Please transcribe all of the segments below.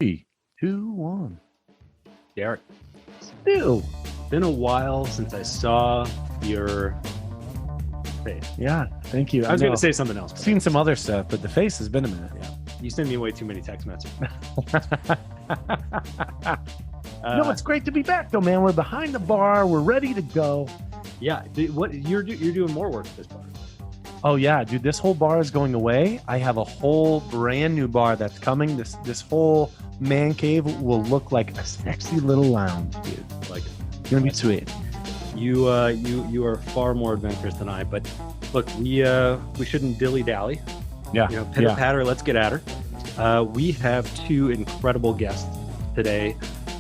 Three, two, one. Derek, Stu. been a while since I saw your face. Yeah, thank you. I was going to say something else. I've seen some other stuff, but the face has been a minute. Yeah. You send me way too many text messages. No, it's great to be back, though, man. We're behind the bar. We're ready to go. Yeah. What you're doing more work at this bar. Oh, yeah, dude. This whole bar is going away. I have a whole brand new bar that's coming. This whole man cave will look like a sexy little lounge, dude. Like it. It's gonna be sweet. You are far more adventurous than I. But look, we shouldn't dilly dally. Yeah. Pitter patter. Let's get at her. We have two incredible guests today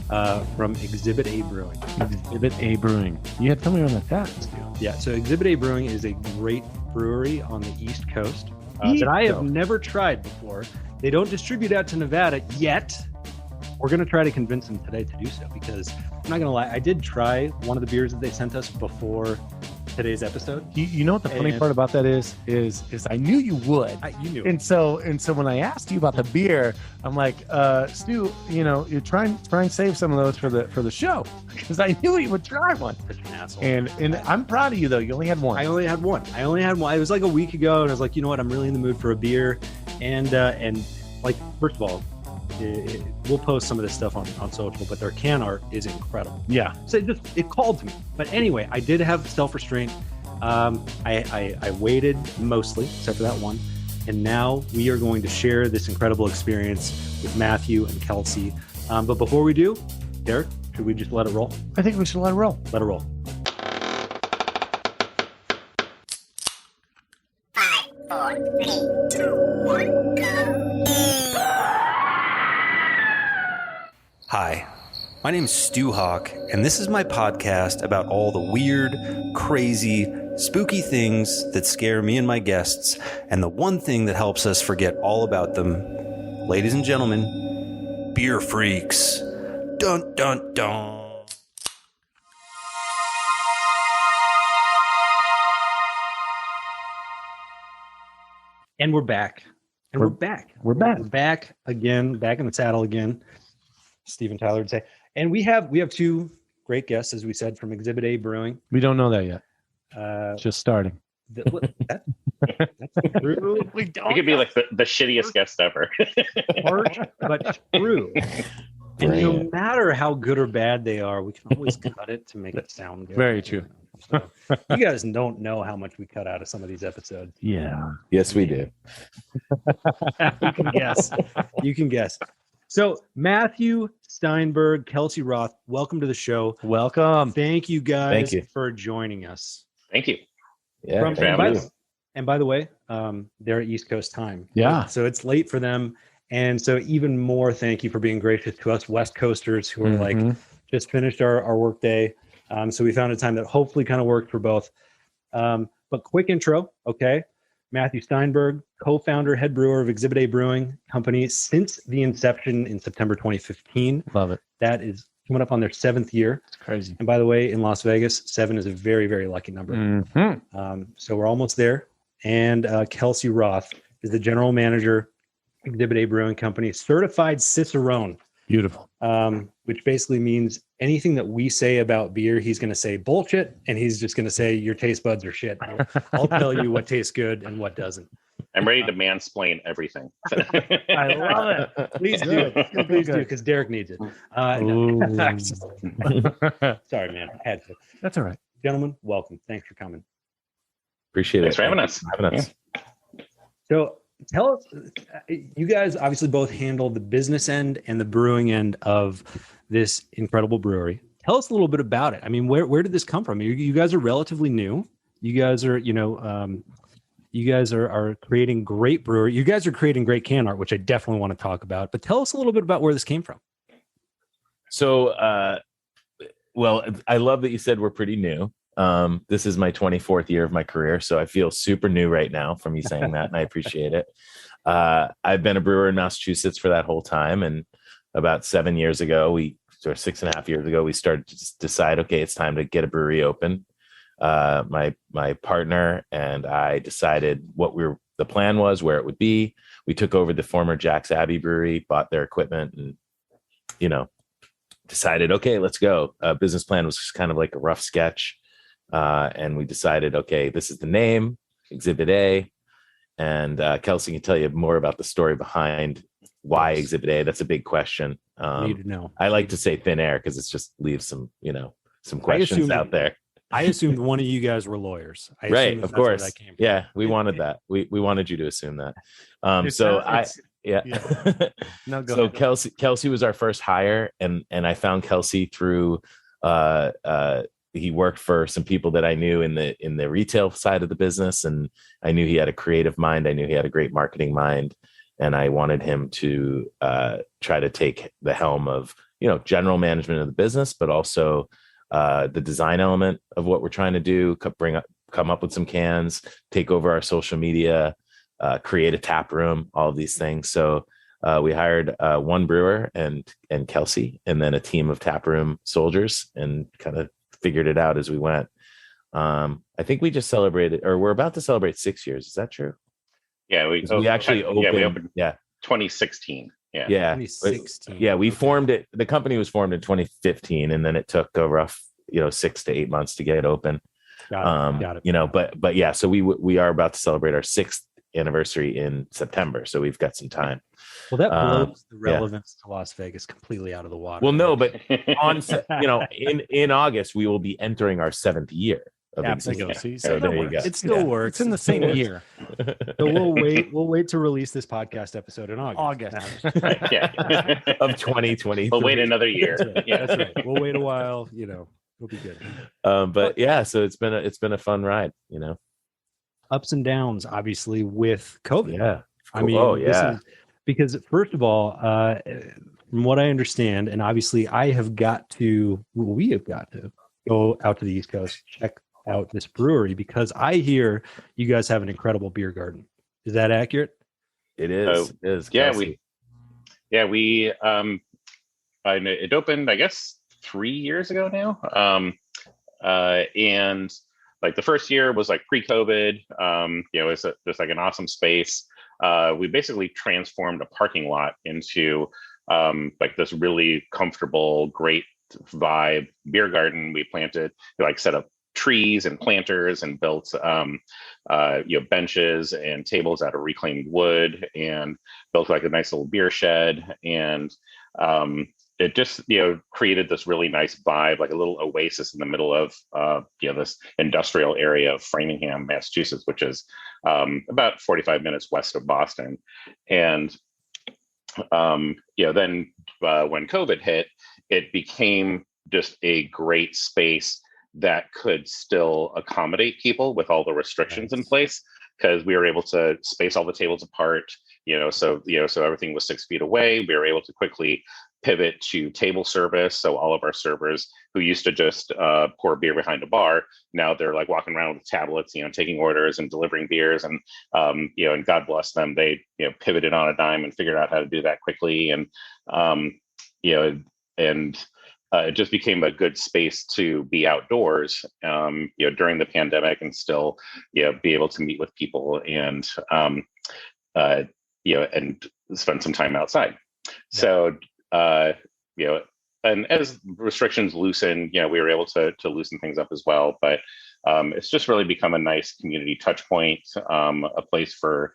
from Exhibit A Brewing. Exhibit A Brewing. You had somebody on the test, dude. Yeah. So Exhibit A Brewing is a great brewery on the East Coast East that I have Coast. never tried before. They don't distribute out to Nevada yet. We're going to try to convince them today to do so, because I'm not going to lie, I did try one of the beers that they sent us before today's episode. You know what the funny part about that is I knew you would. You knew. And so when I asked you about the beer, I'm like, Stu, you try and save some of those for the show, because I knew you would try one. Such an asshole. And I'm proud of you, though. You only had one. I only had one. It was like a week ago, and I was like, you know what? I'm really in the mood for a beer. And like, first of all, we'll post some of this stuff on social, but their can art is incredible. Yeah. So it called to me. But anyway, I did have self-restraint. I waited mostly, except for that one. And now we are going to share this incredible experience with Matthew and Kelsey. But before we do, Derek, should we just let it roll? I think we should let it roll. Let it roll. 5, 4, 3, 2, 1, go. Hi, my name is Stu Hawk, and this is my podcast about all the weird, crazy, spooky things that scare me and my guests, and the one thing that helps us forget all about them. Ladies and gentlemen, beer freaks. Dun, dun, dun. And we're back. We're back. We're back. We're back again, back in the saddle again. Stephen Tyler would say. And we have two great guests, as we said, from Exhibit A Brewing. We don't know that yet. Just starting. That's true. We don't. It could be like the shittiest guest ever. Harsh, but true. And no matter how good or bad they are, we can always cut it to make it sound good. Very true. So, you guys don't know how much we cut out of some of these episodes. Yeah. Yes, we do. You can guess. You can guess. So Matthew, Steinberg, Kelsey, Roth, welcome to the show. Welcome. Thank you guys Thank you. for joining us. Thank you. Yeah. From- thank and, you. by, and by the way, they're at East Coast time. Yeah. So it's late for them. And so even more thank you for being gracious to us West Coasters who are like just finished our work day. So we found a time that hopefully kind of worked for both. But quick intro, okay? Matthew Steinberg, co-founder, head brewer of Exhibit A Brewing Company since the inception in September 2015. Love it. That is coming up on their 7th year. It's crazy. And by the way, in Las Vegas, 7 is a very, very lucky number. Mm-hmm. So we're almost there. And Kelsey Roth is the general manager, Exhibit A Brewing Company, certified Cicerone, Beautiful. which basically means anything that we say about beer, he's going to say bullshit, and he's just going to say your taste buds are shit. I'll tell you what tastes good and what doesn't. I'm ready to mansplain everything. I love it. Please do. Please do, because Derek needs it. No. Sorry, man. I had to. That's all right. Gentlemen, welcome. Thanks for coming. Appreciate Thanks it. for having us. So tell us, you guys obviously both handle the business end and the brewing end of this incredible brewery. Tell us a little bit about it. I mean, where did this come from? You guys are relatively new. You guys are, are creating great brewery. You guys are creating great can art, which I definitely want to talk about. But tell us a little bit about where this came from. So, well, I love that you said we're pretty new. This is my 24th year of my career, so I feel super new right now from you saying that, and I appreciate it. I've been a brewer in Massachusetts for that whole time, and about 7 years ago, 6.5 years ago, we started to decide, okay, it's time to get a brewery open. My partner and I decided what the plan was, where it would be. We took over the former Jack's Abbey Brewery, bought their equipment, and decided, okay, let's go. Business plan was just kind of like a rough sketch. And we decided, okay, this is the name, Exhibit A. And Kelsey can tell you more about the story behind why Exhibit A. That's a big question. Need to know. I like to say thin air because it just leaves some questions out there. I assumed one of you guys were lawyers. Right, of course. Yeah, we wanted that. We wanted you to assume that. No, go so ahead. Kelsey was our first hire, and I found Kelsey through he worked for some people that I knew in the retail side of the business, and I knew he had a creative mind. I knew he had a great marketing mind, and I wanted him to try to take the helm of general management of the business, but also the design element of what we're trying to do. Come up with some cans, take over our social media, create a tap room, all of these things. So we hired one brewer and Kelsey, and then a team of tap room soldiers, and kind of figured it out as we went. I think we just celebrated, or we're about to celebrate 6 years. Is that true? Yeah, we actually opened. Yeah, we opened. Yeah, 2016. Yeah, 2016. Yeah, we formed it. The company was formed in 2015, and then it took a rough 6 to 8 months to get it open. Got it. But yeah, so we are about to celebrate our 6th anniversary in September, so we've got some time. Well, that blows the relevance to Las Vegas completely out of the water. Well, no, but on in August we will be entering our 7th year of existence. So there you go. It still works. It's in the same year. So we'll wait to release this podcast episode in August. Yeah. Of 2020. We'll wait another year. That's right. Yeah. That's right. We'll wait a while. We'll be good. But yeah, so it's been a fun ride. Ups and downs, obviously, with COVID. Yeah. I mean, yeah. Because first of all, from what I understand, and obviously we have got to go out to the East Coast, check out this brewery, because I hear you guys have an incredible beer garden. Is that accurate? It is. It is. Yeah, Kelsey. it opened, I guess, 3 years ago now. And like the first year was like pre-COVID. It was just like an awesome space. We basically transformed a parking lot into like this really comfortable, great vibe beer garden. We planted, set up trees and planters, and built benches and tables out of reclaimed wood, and built like a nice little beer shed. And it just created this really nice vibe, like a little oasis in the middle of this industrial area of Framingham, Massachusetts, which is about 45 minutes west of Boston. And then when COVID hit, it became just a great space that could still accommodate people with all the restrictions in place, because we were able to space all the tables apart. So everything was 6 feet away. We were able to quickly pivot to table service. So all of our servers who used to just pour beer behind a bar, now they're like walking around with tablets, taking orders and delivering beers. And and God bless them, they pivoted on a dime and figured out how to do that quickly. And it just became a good space to be outdoors, during the pandemic, and still be able to meet with people and and spend some time outside. Yeah. So and as restrictions loosen, we were able to loosen things up as well. But it's just really become a nice community touch point, a place for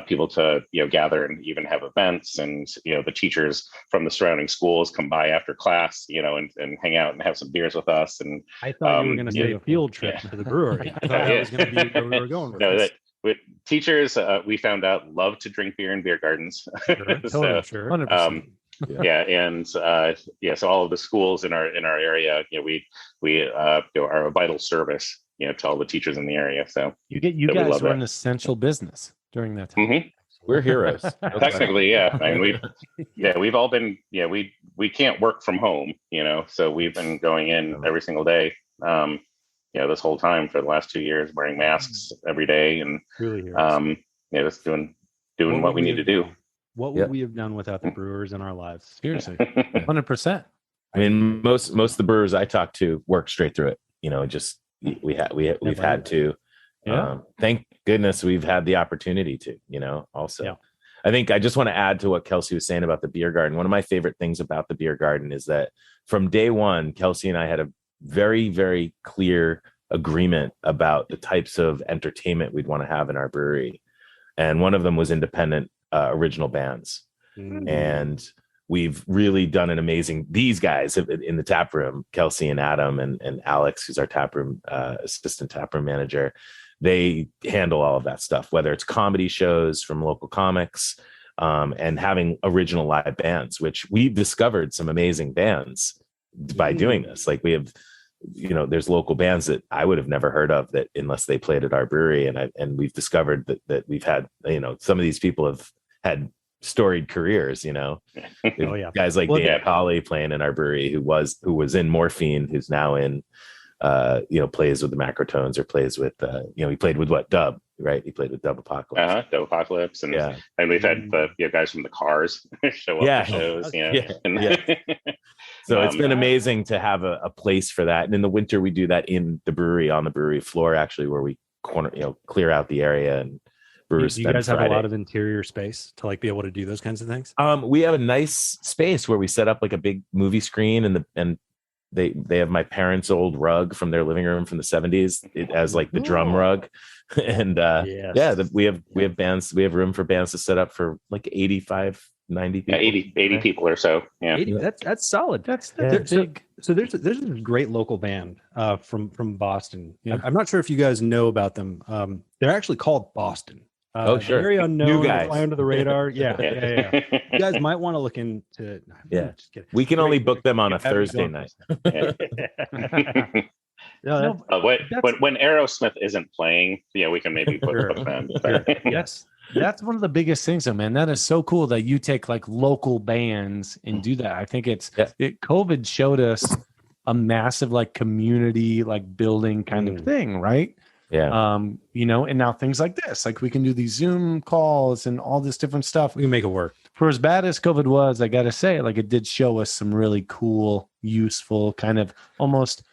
people to gather and even have events. And the teachers from the surrounding schools come by after class, and hang out and have some beers with us. And I thought you were going to say a field trip to the brewery. I thought that was going to be where we were going with this. With teachers, we found out love to drink beer in beer gardens. Sure, sure. 100%. So all of the schools in our area, we are a vital service, to all the teachers in the area. So you guys were an essential business during that time. Mm-hmm. We're heroes. Technically, yeah. I mean, we've all been, we can't work from home, so we've been going in every single day, this whole time for the last 2 years, wearing masks every day, and really just doing what we need to do. What would we have done without the brewers in our lives? Seriously, 100%. I mean, most of the brewers I talk to work straight through it. Just we've had to. Yeah. Thank goodness we've had the opportunity to. Also. I think I just want to add to what Kelsey was saying about the beer garden. One of my favorite things about the beer garden is that from day one, Kelsey and I had a very, very clear agreement about the types of entertainment we'd want to have in our brewery. And one of them was independent original bands. And we've really done an amazing, these guys in the tap room, Kelsey and Adam and Alex, who's our tap room assistant tap room manager, they handle all of that stuff, whether it's comedy shows from local comics and having original live bands, which we've discovered some amazing bands by doing this. Like we have, there's local bands that I would have never heard of that unless they played at our brewery. And we've discovered that we've had, some of these people have had storied careers, Oh, yeah. Guys like Dan Colley playing in our brewery, who was in Morphine, who's now in plays with the Macrotones or plays with he played with Dub, right? He played with Dub Apocalypse. Dub Apocalypse, and we've had the guys from the Cars show up to shows. So it's been amazing to have a place for that. And in the winter we do that in the brewery, on the brewery floor, actually, where we clear out the area and brewers. Do you guys have a lot of interior space to be able to do those kinds of things? We have a nice space where we set up like a big movie screen, and they have my parents' old rug from their living room from the 70s. It has like the drum rug. And we have bands, we have room for bands to set up for like 85, 90 people. 80 people or so. Yeah. 80, that's solid. That's big. So there's a great local band from Boston. Yeah. I'm not sure if you guys know about them. They're actually called Boston. Sure. Very unknown. New guys. Fly under the radar. Yeah. You guys might want to look into. Just kidding. We can only book them on a Thursday night. When Aerosmith isn't playing, we can maybe book them. Yes. That's one of the biggest things, though, man. That is so cool that you take like local bands and do that. I think COVID showed us a massive like community, like building kind of thing, right? Yeah. And now things like this, like we can do these Zoom calls and all this different stuff. We can make it work. For as bad as COVID was, I got to say, like it did show us some really cool, useful kind of almost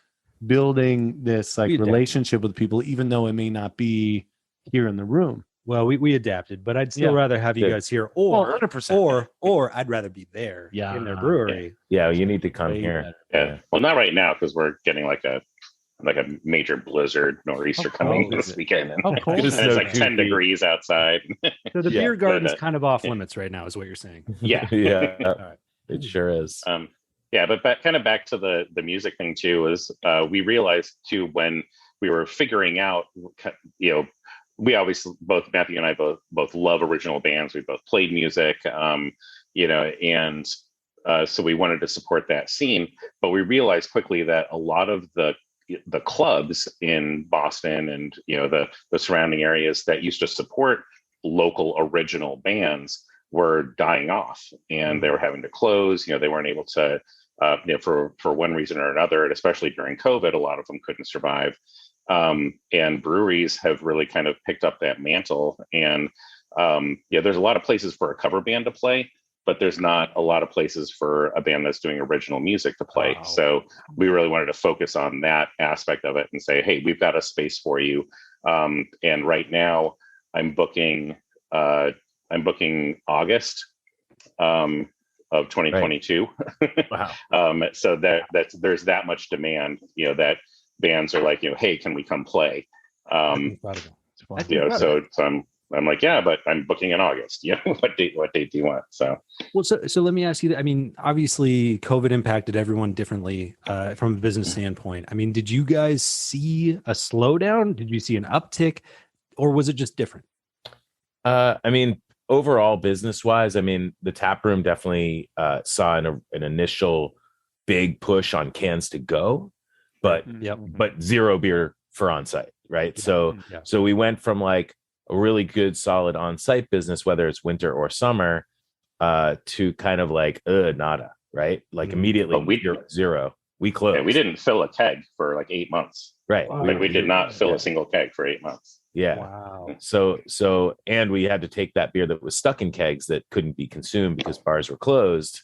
building this like relationship with people, even though it may not be here in the room. Well, we adapted, but I'd still rather have you guys here, or 100%. or I'd rather be there in their brewery. Yeah, you need to come here. Yeah. Well, not right now because we're getting like a major blizzard nor'easter coming this weekend, and it's like 10 degrees outside. So the beer garden's kind of off limits right now, is what you're saying. Yeah. All right. It sure is. But back to the music thing too is we realized too when we were figuring out, we obviously both Matthew and I both love original bands. We both played music, and so we wanted to support that scene. But we realized quickly that a lot of the clubs in Boston and the surrounding areas that used to support local original bands were dying off, and they were having to close. They weren't able to, for one reason or another, and especially during COVID, a lot of them couldn't survive. And breweries have really kind of picked up that mantle. And there's a lot of places for a cover band to play, but there's not a lot of places for a band that's doing original music to play. Wow. So we really wanted to focus on that aspect of it and say, hey, we've got a space for you. And right now I'm booking August of 2022. Right. Wow. So there's that much demand, that bands are like, hey, can we come play? So I'm like, yeah, but I'm booking in August. What date do you want? So let me ask you that. I mean, obviously COVID impacted everyone differently from a business standpoint. I mean, did you guys see a slowdown? Did you see an uptick, or was it just different? I mean, overall business wise, I mean, the tap room definitely saw an initial big push on cans to go, but zero beer for on-site. Right. So we went from like a really good, solid on-site business, whether it's winter or summer, to kind of like, nada, right? Like immediately zero. We closed. Yeah, we didn't fill a keg for like 8 months. Right. Wow. Like we did not fill a single keg for 8 months. Yeah. Wow. So, and we had to take that beer that was stuck in kegs that couldn't be consumed because bars were closed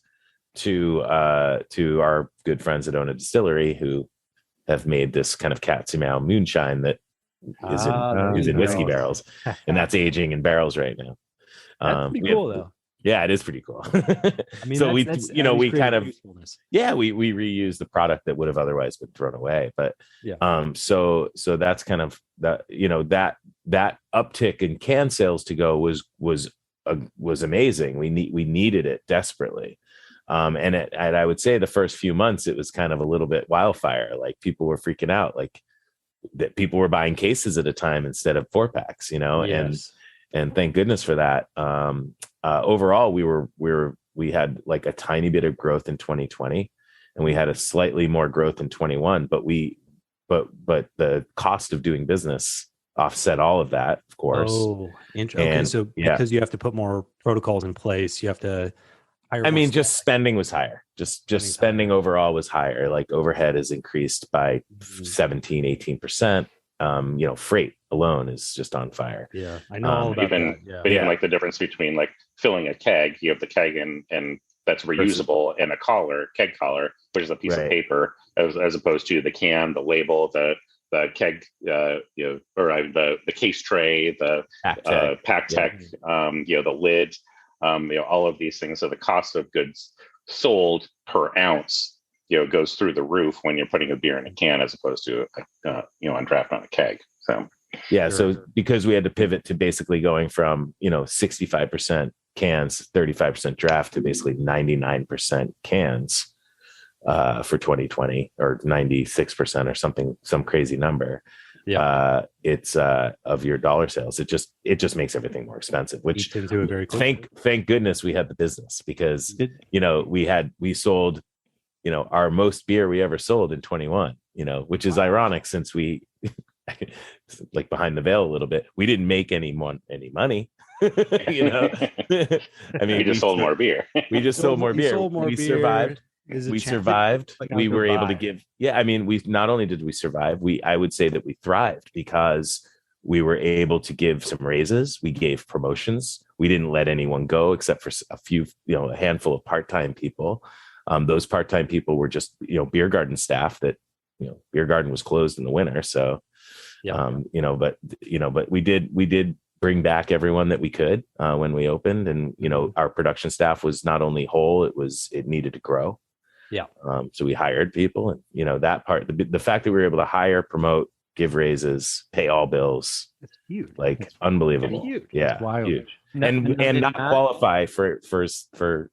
to our good friends that own a distillery who have made this kind of cat's meow moonshine that is in whiskey barrels, and that's aging in barrels right now. That's pretty cool though. Yeah, it is pretty cool. I mean, so that's we kind of usefulness. we reuse the product that would have otherwise been thrown away. But so that's kind of that, that uptick in can sales to go was amazing. We needed it desperately. And I would say the first few months it was kind of a little bit wildfire. Like people were freaking out, like that people were buying cases at a time instead of 4-packs, and thank goodness for that. Overall, we had like a tiny bit of growth in 2020, and we had a slightly more growth in 21. But the cost of doing business offset all of that, of course. Oh, okay. So because you have to put more protocols in place, you have to hire. I mean, just spending was higher. Just spending overall was higher. Like overhead has increased by 17-18%. Freight alone is just on fire. Yeah, I know all about even, that. Yeah. But even like the difference between like filling a keg, you have the keg and that's reusable, and a keg collar, which is a piece of paper, as opposed to the can, the label, the keg, or the case tray, the pack tech, the lid, all of these things. So the cost of goods sold per ounce, goes through the roof when you're putting a beer in a can as opposed to on draft on a keg. So so because we had to pivot to basically going from 65% cans, 35% draft to basically 99% cans for 2020, or 96% or something, some crazy number. It's of your dollar sales. It just makes everything more expensive, which thank goodness we had the business, because we sold our most beer we ever sold in 21, which is ironic, since we like behind the veil a little bit, we didn't make any money. I mean, we just sold more beer. We just sold more beer. We survived. We survived. We were able to give. Yeah, I mean, not only did we survive, I would say that we thrived, because we were able to give some raises. We gave promotions. We didn't let anyone go except for a handful of part-time people. Those part-time people were just beer garden staff that beer garden was closed in the winter. So but we did bring back everyone that we could when we opened, and our production staff was not only whole, it needed to grow. So we hired people, and that part, the fact that we were able to hire, promote, give raises, pay all bills, it's huge. Like unbelievable. Huge. Yeah, it's wild. Huge. And not qualify for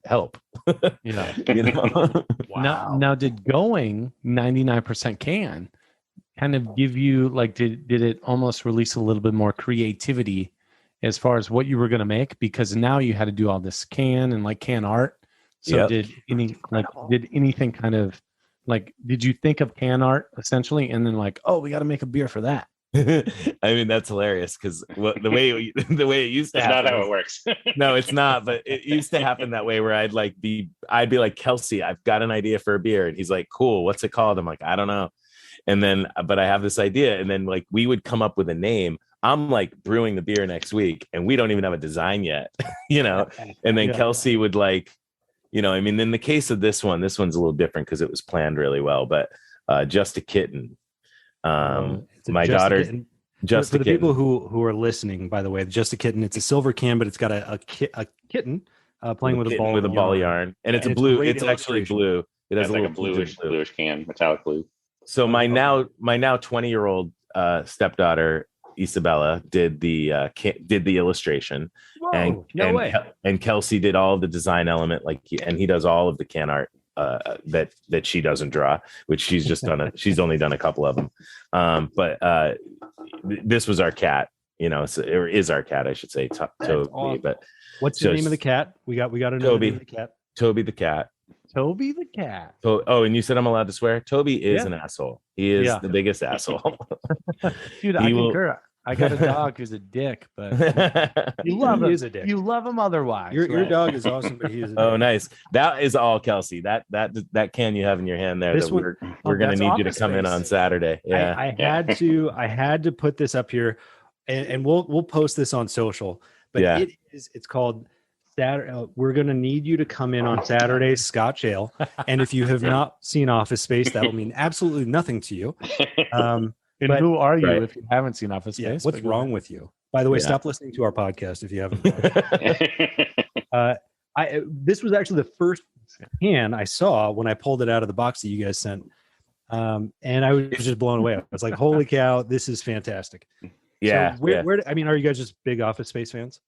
help. Wow. Now, did going 99% can kind of give you, like, did it almost release a little bit more creativity as far as what you were going to make? Because now you had to do all this can and like can art. So did anything kind of like, did you think of can art essentially, and then like, oh, we got to make a beer for that? I mean, that's hilarious, because the way it used to happen, not how it works. No, it's not, but it used to happen that way, where I'd be like, Kelsey, I've got an idea for a beer, and he's like, cool, what's it called? I'm like, I don't know. And then, but I have this idea, and then like we would come up with a name. I'm like brewing the beer next week, and we don't even have a design yet, and then Kelsey would like, I mean, in the case of this one's a little different because it was planned really well, but Just a Kitten. My daughter, Just for the people who are listening, by the way, Just a Kitten, it's a silver can, but it's got a kitten playing with a ball of yarn, and it's a blue. It's actually blue. It has like a bluish can, metallic blue. So my now 20-year-old stepdaughter Isabella did the illustration. Whoa, and Kelsey did all of the design element, and he does all of the can art that she doesn't draw, which she's just done. She's only done a couple of them. But this was our cat, or is our cat, I should say, Toby. Awesome. But what's the name of the cat? We got to know the name of the cat. Toby the cat. Toby the cat. Oh, and you said I'm allowed to swear? Toby is an asshole. He is the biggest asshole. Dude, I concur. I got a dog who's a dick, but you love him. Is a dick. You love him otherwise. Your dog is awesome, but he is a dick. Oh, nice. That is all, Kelsey. That can you have in your hand there. We're going to need you to come in on Saturday. Yeah, I had to put this up here, and we'll post this on social. But it's called Saturday. We're going to need you to come in on Saturday Scotch Ale, and if you have not seen Office Space, that will mean absolutely nothing to you. And who are you if you haven't seen Office Space? What's wrong with you? By the way, Yeah. stop listening to our podcast if you haven't. This was actually the first can I saw when I pulled it out of the box that you guys sent. And I was just blown away. I was like, holy cow, this is fantastic. Yeah. So where I mean, are you guys just big Office Space fans?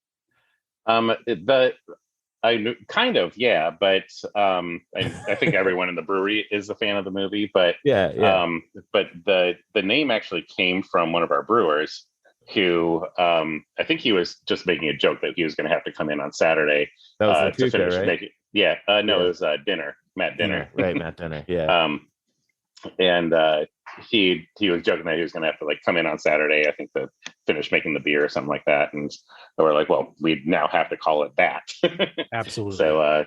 I knew, kind of, yeah, but I think everyone in the brewery is a fan of the movie. But but the name actually came from one of our brewers who I think he was just making a joke that he was going to have to come in on Saturday That was to Lakuka, finish right? making. Yeah, no, it was Matt Dinner, right? Matt Dinner, yeah. And he was joking that he was going to have to like come in on Saturday, I think, to finish making the beer or something like that. And we're like, well, we now have to call it that. Absolutely. So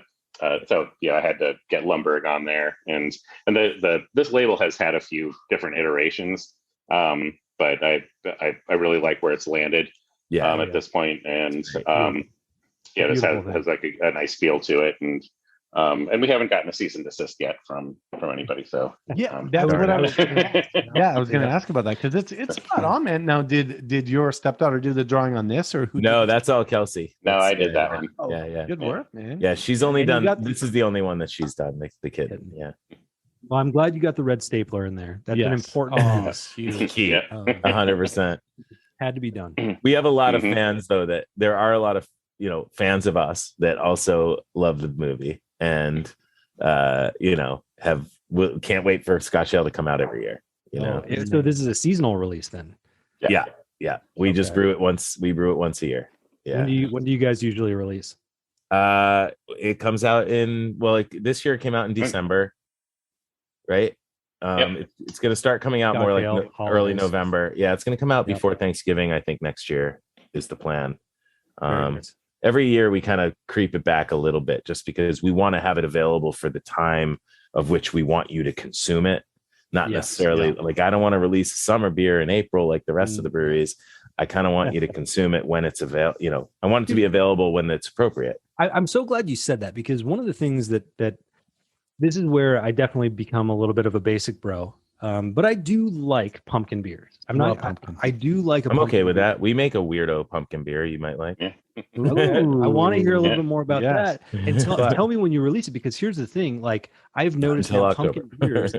yeah, I had to get Lumberg on there, and this label has had a few different iterations, but I really like where it's landed at this point, and this has like a nice feel to it, and we haven't gotten a cease and desist yet from anybody. So that's what I was. I was going to ask about that because it's spot on, man. Now, did your stepdaughter do the drawing on this, or who? No, that's all Kelsey. No, I did that one. Oh, yeah. Good work, man. Yeah, she's only done. This is the only one that she's done. The kid. Yeah. Well, I'm glad you got the red stapler in there. That's an important. Key. 100%. Had to be done. We have a lot of fans, though. That there are a lot of fans of us that also love the movie. And can't wait for Scotch Ale to come out every year. So this is a seasonal release then. Yeah. We just brew it once. We brew it once a year. Yeah. When do you guys usually release? It comes out this year it came out in December, right? It's going to start coming out more like early November. Yeah, it's going to come out before Thanksgiving. I think next year is the plan. Every year we kind of creep it back a little bit just because we want to have it available for the time of which we want you to consume it. Not necessarily like I don't want to release a summer beer in April like the rest of the breweries. I kind of want you to consume it when it's available. I want it to be available when it's appropriate. I'm so glad you said that, because one of the things that this is where I definitely become a little bit of a basic bro. But I do like pumpkin beers. I do like. I'm okay with that. We make a weirdo pumpkin beer. You might like. Ooh, I want to hear a little bit more about that. And tell me when you release it, because here's the thing. Like I've noticed how pumpkin beers.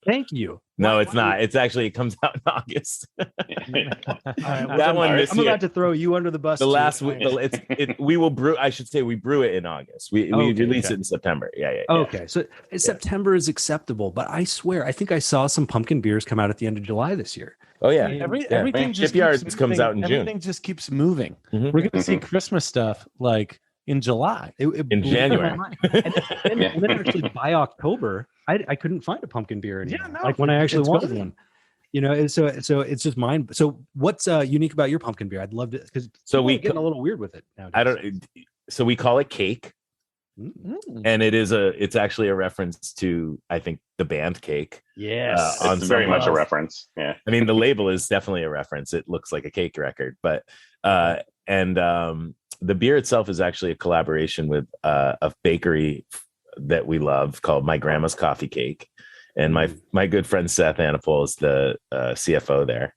Thank you. No, it's not. It's actually it comes out in August. That one. I'm about to throw you under the bus. The last we will brew. I should say we brew it in August. We release it in September. Yeah. Okay, so September is acceptable, but I swear I think I saw some pumpkin beers come out at the end of July this year. Oh yeah, everything just Shipyards comes out in June. Everything just keeps moving. Mm-hmm. We're going to see Christmas stuff like in July, in January, and then actually by October, I couldn't find a pumpkin beer anymore. Yeah, no, like when I actually wanted one. And so it's just mine. So what's unique about your pumpkin beer? I'd love to, because we getting a little weird with it nowadays. So we call it Cake, and it's actually a reference to, I think, the band Cake. Yes, it's very much a reference. Yeah, I mean the label is definitely a reference. It looks like a cake record, but the beer itself is actually a collaboration with a bakery that we love called My Grandma's Coffee Cake. And my good friend Seth Anapol is the CFO there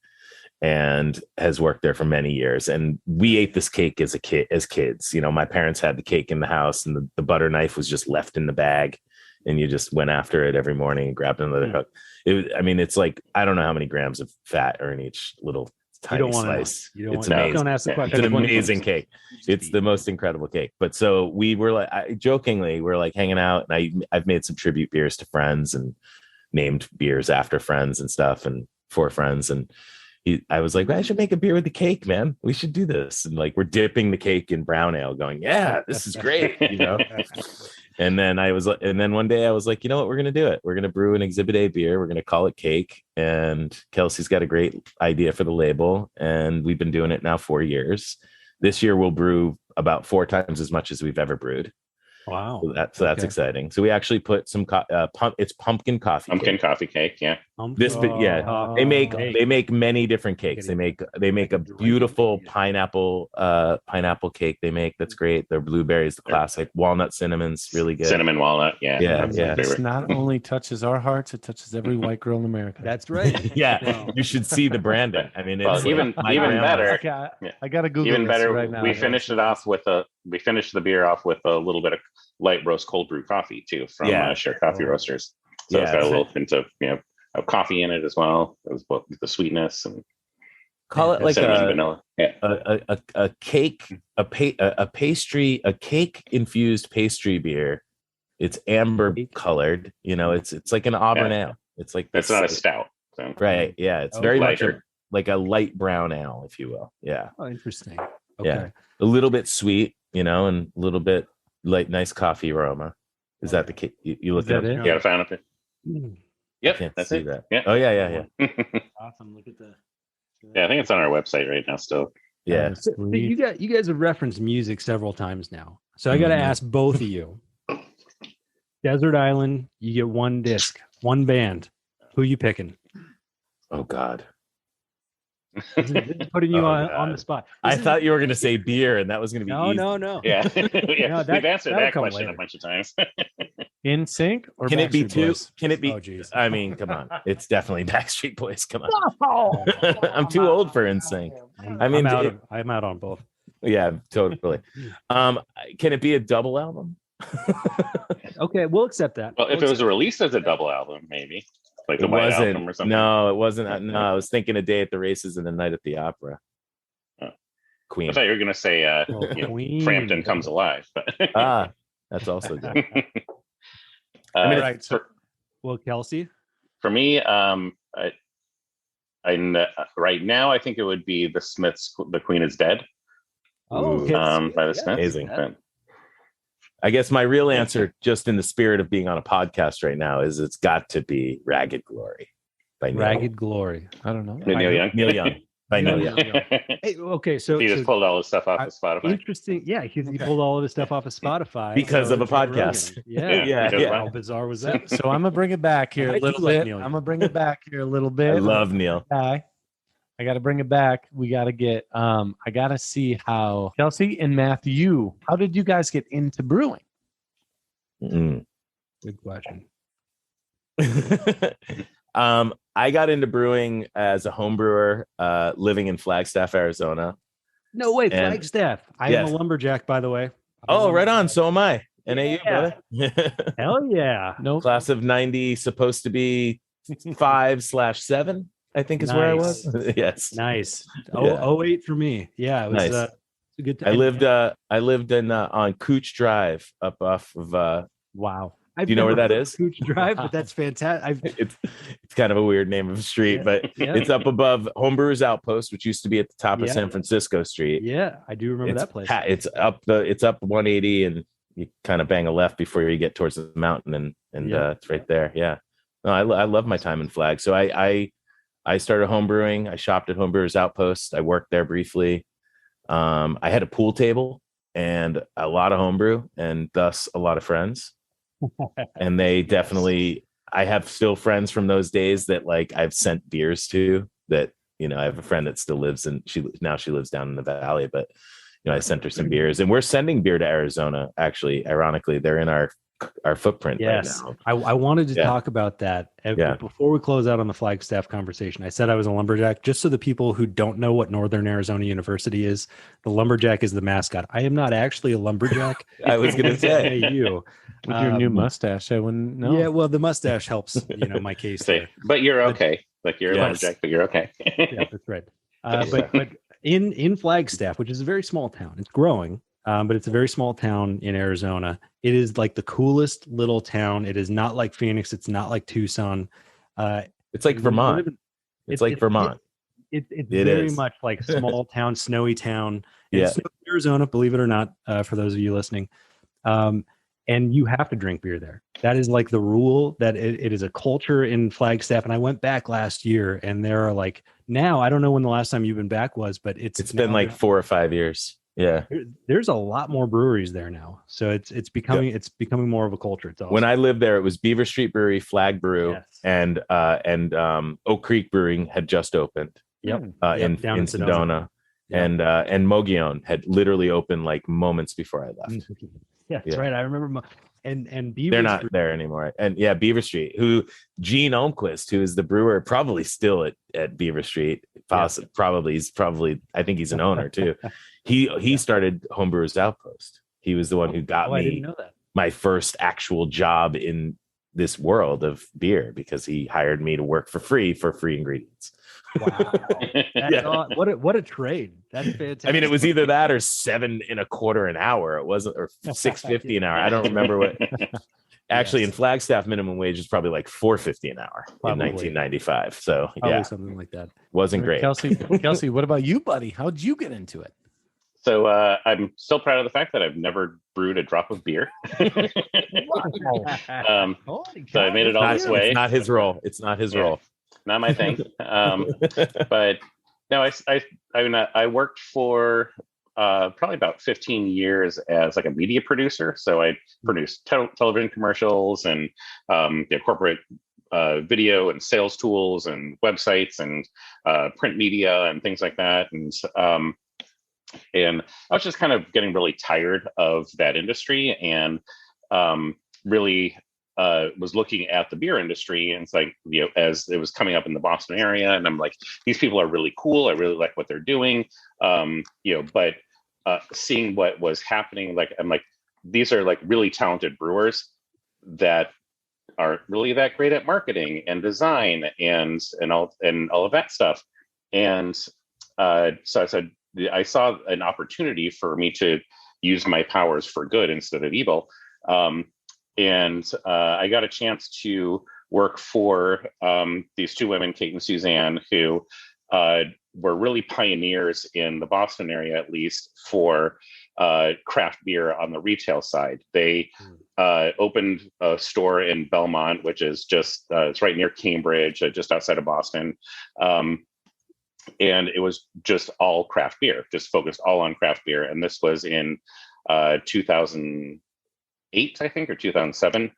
and has worked there for many years. And we ate this cake as kids. My parents had the cake in the house, and the butter knife was just left in the bag, and you just went after it every morning and grabbed another hook. It's like, I don't know how many grams of fat are in each little tiny slice. It's amazing. Don't ask the question. It's an amazing cake. It's the most incredible cake. But so we were like, jokingly, we're like hanging out, and I've made some tribute beers to friends and named beers after friends and stuff, and for friends. And I was like, I should make a beer with the cake, man. We should do this. And like, we're dipping the cake in brown ale, going, yeah, this is great, And then one day I was like, you know what, we're going to do it. We're going to brew an Exhibit A beer. We're going to call it Cake. And Kelsey's got a great idea for the label. And we've been doing it now 4 years. This year we'll brew about 4 times as much as we've ever brewed. Wow. So that's exciting. So we actually put some it's pumpkin coffee. Pumpkin coffee cake. Yeah. This, but yeah, they make many different cakes. They make a beautiful pineapple cake. They make that's great. Their blueberries, the classic walnut cinnamon's really good. Cinnamon walnut, yeah. This not only touches our hearts, it touches every white girl in America. That's right. Yeah, you should see the branding. I mean, it's even better. Okay, I gotta Google even better right now. We finished the beer off with a little bit of light roast cold brew coffee too from Share Coffee Roasters. So it's got a little hint of of coffee in it as well. It was both the sweetness and call it like vanilla. A cake, a pastry, a cake infused pastry beer. It's amber colored. It's like an Auburn ale. It's like it's not a stout. So. Right. Yeah. It's very lighter. Like a light brown ale, if you will. Yeah. Oh, interesting. Okay. Yeah. A little bit sweet, and a little bit nice coffee aroma. Is that the cake? You look at it? Yeah, I found it. Yep, that's it. That. Yeah. Oh yeah. Awesome. Look at the. Yeah, I think it's on our website right now still. Yeah. So you guys have referenced music several times now. So I got to ask both of you. Desert Island, you get one disc, one band. Who you picking? Oh God. Putting you on the spot. I thought you were going to say beer, and that was going to be easy. No. Yeah, we've answered that question a bunch of times. In Sync or can it be two? Boys? Can it be? Oh, geez. I mean, come on. It's definitely Backstreet Boys. Come on. I'm too old for In Sync. I mean, I'm out on both. Yeah, totally. Can it be a double album? Okay, we'll accept that. Well, if it was released as a double album, maybe. Like the White Album or something. No, it wasn't. No, I was thinking A Day at the Races and A Night at the Opera. Queen. I thought you were going to say Frampton Comes Alive. But that's also good. Right. Well, Kelsey? For me, right now, I think it would be the Smiths' The Queen is Dead. Oh, by the Smiths. Amazing. I guess my real answer, just in the spirit of being on a podcast right now, is it's got to be Ragged Glory by Neil. Ragged Glory. I don't know. Neil Young. Neil Young. By Neil Young. Hey, okay, so he just pulled all his stuff off of Spotify. Interesting. Yeah, he pulled all of his stuff off of Spotify because of a podcast. Yeah. How bizarre was that? So I'm gonna bring it back here a little bit. I'm gonna bring it back here a little bit. I love Neil. I got to bring it back. We got to get, I got to see how Kelsey and Matthew, how did you guys get into brewing? Good question. I got into brewing as a home brewer, living in Flagstaff, Arizona. No way, Flagstaff. I am a lumberjack, by the way. Oh, right on. So am I. NAU, brother. Hell yeah. No class of 90, supposed to be 5/7. I think is where I was. Yes. Nice. 08 for me. Yeah, it was nice. A good time. I lived in on Cooch Drive up off of wow. Do you know where that is? Cooch Drive, but that's fantastic. It's kind of a weird name of a street, but it's up above Homebrewers Outpost, which used to be at the top of San Francisco Street. Yeah, I do remember that place. It's up 180, and you kind of bang a left before you get towards the mountain, and it's right there. Yeah, no, I love my time in Flag. So I started homebrewing. I shopped at Homebrewers Outpost. I worked there briefly. I had a pool table and a lot of homebrew, and thus a lot of friends. And they definitely, I have still friends from those days that like I've sent beers to. That I have a friend that still lives she lives down in the valley, but I sent her some beers, and we're sending beer to Arizona. Actually, ironically, they're in our footprint right now. I wanted to talk about that before we close out on the Flagstaff conversation. I said I was a lumberjack, just so the people who don't know what Northern Arizona University is, the lumberjack is the mascot. I am not actually a lumberjack. I was going to say you with your new mustache. I wouldn't know. Yeah, well, the mustache helps. My case. But you're okay. Like you're a lumberjack, but you're okay. Yeah, that's right. But in Flagstaff, which is a very small town, it's growing. But it's a very small town in Arizona. It is like the coolest little town. It is not like Phoenix. It's not like Tucson. It's like Vermont. It's like Vermont. It's very much like small town, snowy town. It's Arizona, believe it or not, for those of you listening. And you have to drink beer there. That is like the rule. That it is a culture in Flagstaff. And I went back last year, and there are like now. I don't know when the last time you've been back was, but it's been like 4 or 5 years. Yeah. There's a lot more breweries there now, so it's becoming more of a culture. It's awesome. When I lived there, it was Beaver Street Brewery, Flag Brew, Yes. and Oak Creek Brewing had just opened. Yep. In Down in Sedona. Yep. And Mogollon had literally opened like moments before I left. Yeah, that's right. I remember. And Beaver they're not Street. there anymore. And yeah, Beaver Street, who Gene Olmquist, who is the brewer, probably still at Beaver Street. Probably, I think he's an owner too. He started Homebrewers Outpost. He was the one who got I me didn't know that. my first actual job in this world of beer, because he hired me to work for free ingredients. Wow. What a trade. That's fantastic. I mean, it was either that or $7.25 an hour. It wasn't, or $6.50 an hour. I don't remember what. Actually, in Flagstaff, minimum wage is probably like $4.50 an hour in 1995. So probably something like that. Wasn't great. Kelsey, what about you, buddy? How'd you get into it? So I'm still proud of the fact that I've never brewed a drop of beer. Wow. So I made it all this way. It's not his role. It's not his role. Not my thing. But no, I worked for probably about 15 years as like a media producer. So I produced television commercials and corporate video and sales tools and websites and print media and things like that. And I was just kind of getting really tired of that industry, and really was looking at the beer industry, and it's like, as it was coming up in the Boston area, and I'm like, these people are really cool. I really like what they're doing. But seeing what was happening, like, I'm like, these are like really talented brewers that aren't really that great at marketing and design and all of that stuff. And so I said, I saw an opportunity for me to use my powers for good instead of evil. And I got a chance to work for these two women, Kate and Suzanne, who were really pioneers in the Boston area, at least, for craft beer on the retail side. They opened a store in Belmont, which is just, it's right near Cambridge, just outside of Boston. And it was just all craft beer, just focused all on craft beer. And this was in 2008, I think, or 2007.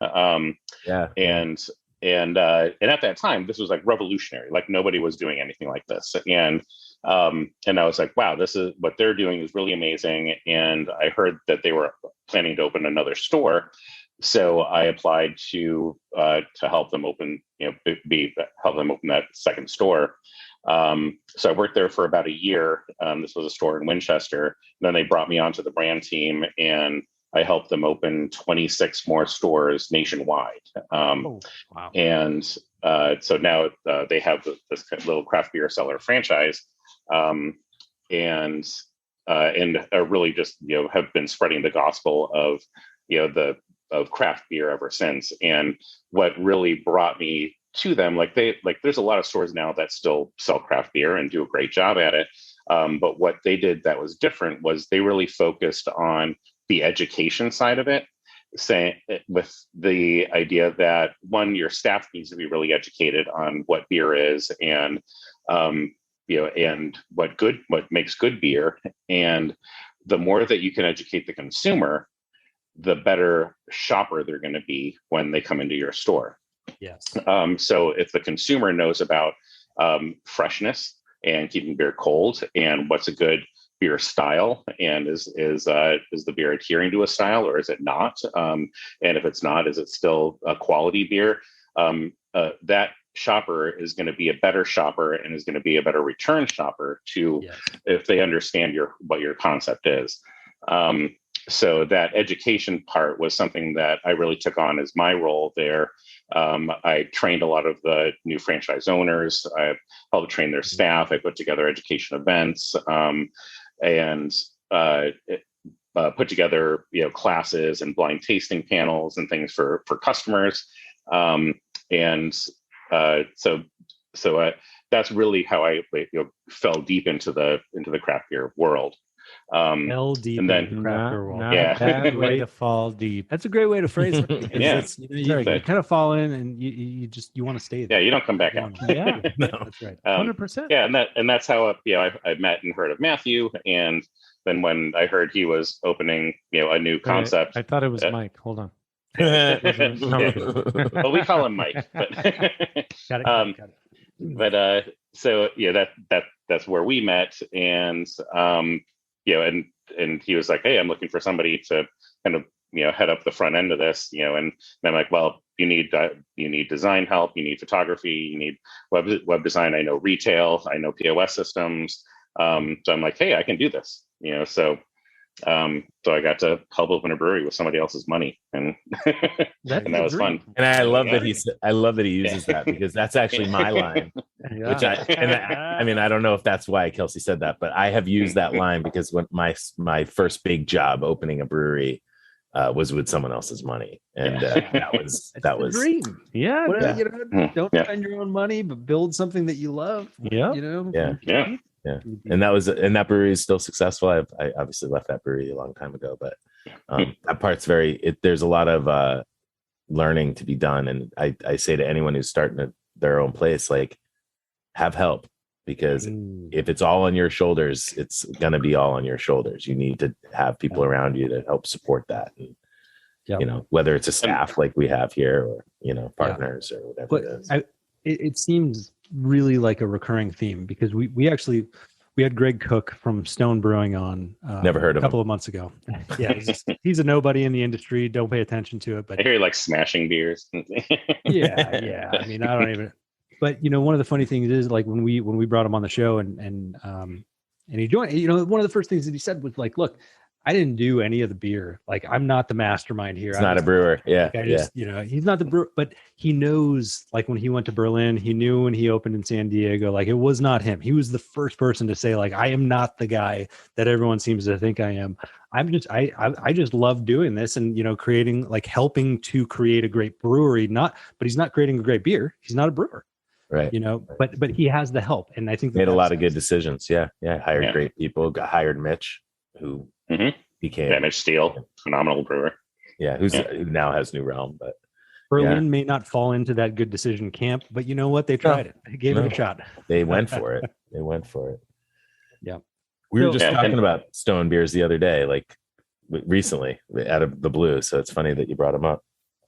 And at that time, this was like revolutionary. Like, nobody was doing anything like this. And I was like, wow, this is what they're doing is really amazing. And I heard that they were planning to open another store. So I applied to help them open, help them open that second store. So I worked there for about a year. This was a store in Winchester. Then they brought me onto the brand team, and I helped them open 26 more stores nationwide. Wow. And so now they have this little craft beer seller franchise, and really just have been spreading the gospel of of craft beer ever since. And what really brought me to them, there's a lot of stores now that still sell craft beer and do a great job at it. But what they did that was different was they really focused on the education side of it, saying, with the idea that, one, your staff needs to be really educated on what beer is, and and what makes good beer. And the more that you can educate the consumer, the better shopper they're going to be when they come into your store. Yes. So if the consumer knows about freshness and keeping beer cold, and what's a good beer style, and is the beer adhering to a style, or is it not? And if it's not, is it still a quality beer? That shopper is going to be a better shopper, and is going to be a better return shopper if they understand what your concept is. So that education part was something that I really took on as my role there. I trained a lot of the new franchise owners. I helped train their staff. I put together education events, and put together classes and blind tasting panels and things for customers. So that's really how I fell deep into the craft beer world. Hell deep and then into the craft beer world. Not Yeah. a bad way to fall deep. That's a great way to phrase it. Because Yeah. it's, you kind of fall in and you want to stay there. Yeah, you don't come back out. Yeah, That's right. 100%. Yeah, and that's how I met and heard of Matthew, and then when I heard he was opening a new concept. I thought it was Mike. Hold on. Well, we call him Mike, but Got it. but so yeah, that's where we met, and and he was like, hey, I'm looking for somebody to kind of head up the front end of this, and I'm like, well, you need design help, you need photography, you need web design. I know retail, I know POS systems. So I'm like, hey, I can do this, so I got to help open a brewery with somebody else's money, and that was fun. And I love that he uses that, because that's actually my line. Yeah. Which I mean, I don't know if that's why Kelsey said that, but I have used that line because when my first big job opening a brewery was with someone else's money, and that was the dream. Yeah. Don't spend your own money, but build something that you love. Yeah. Yeah. And that brewery is still successful. I obviously left that brewery a long time ago, but that part's there's a lot of learning to be done. And I say to anyone who's starting their own place, like, have help, because if it's all on your shoulders, it's going to be all on your shoulders. You need to have people around you to help support that. And, whether it's a staff like we have here, or, partners or whatever but it is. It seems really like a recurring theme, because we had Greg Cook from Stone Brewing on Never heard of a couple of months ago. Yeah, he's a nobody in the industry. Don't pay attention to it. But I hear you like smashing beers. yeah. I mean, I don't even. But one of the funny things is, like, when we brought him on the show and he joined, one of the first things that he said was like, look, I didn't do any of the beer. Like, I'm not the mastermind here. He's not a brewer. Yeah. He's not the brewer, but he knows, like, when he went to Berlin, he knew when he opened in San Diego, like, it was not him. He was the first person to say, like, I am not the guy that everyone seems to think I am. I just love doing this and, creating, like, helping to create a great brewery, but he's not creating a great beer. He's not a brewer. Right. But he has the help. And I think made a lot of good decisions. Yeah. Hired great people, hired Mitch, who became Mitch Steele, phenomenal brewer. Yeah, who now has New Realm. But Berlin may not fall into that good decision camp, but you know what? They tried it. They gave it a shot. They went for it. Yeah. We were just talking about Stone beers the other day, like recently, out of the blue. So it's funny that you brought them up.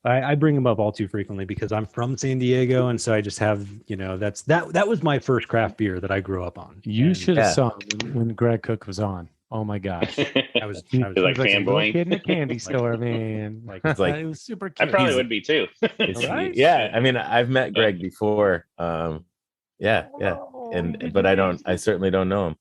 I bring them up all too frequently because I'm from San Diego, and so I just have, that was my first craft beer that I grew up on. You should have saw when Greg Cook was on. Oh my gosh. I was like fanboying kid in a candy store, man. It's like, it was super cute. I probably would be too. Right? Yeah. I mean, I've met Greg before. But I certainly don't know him.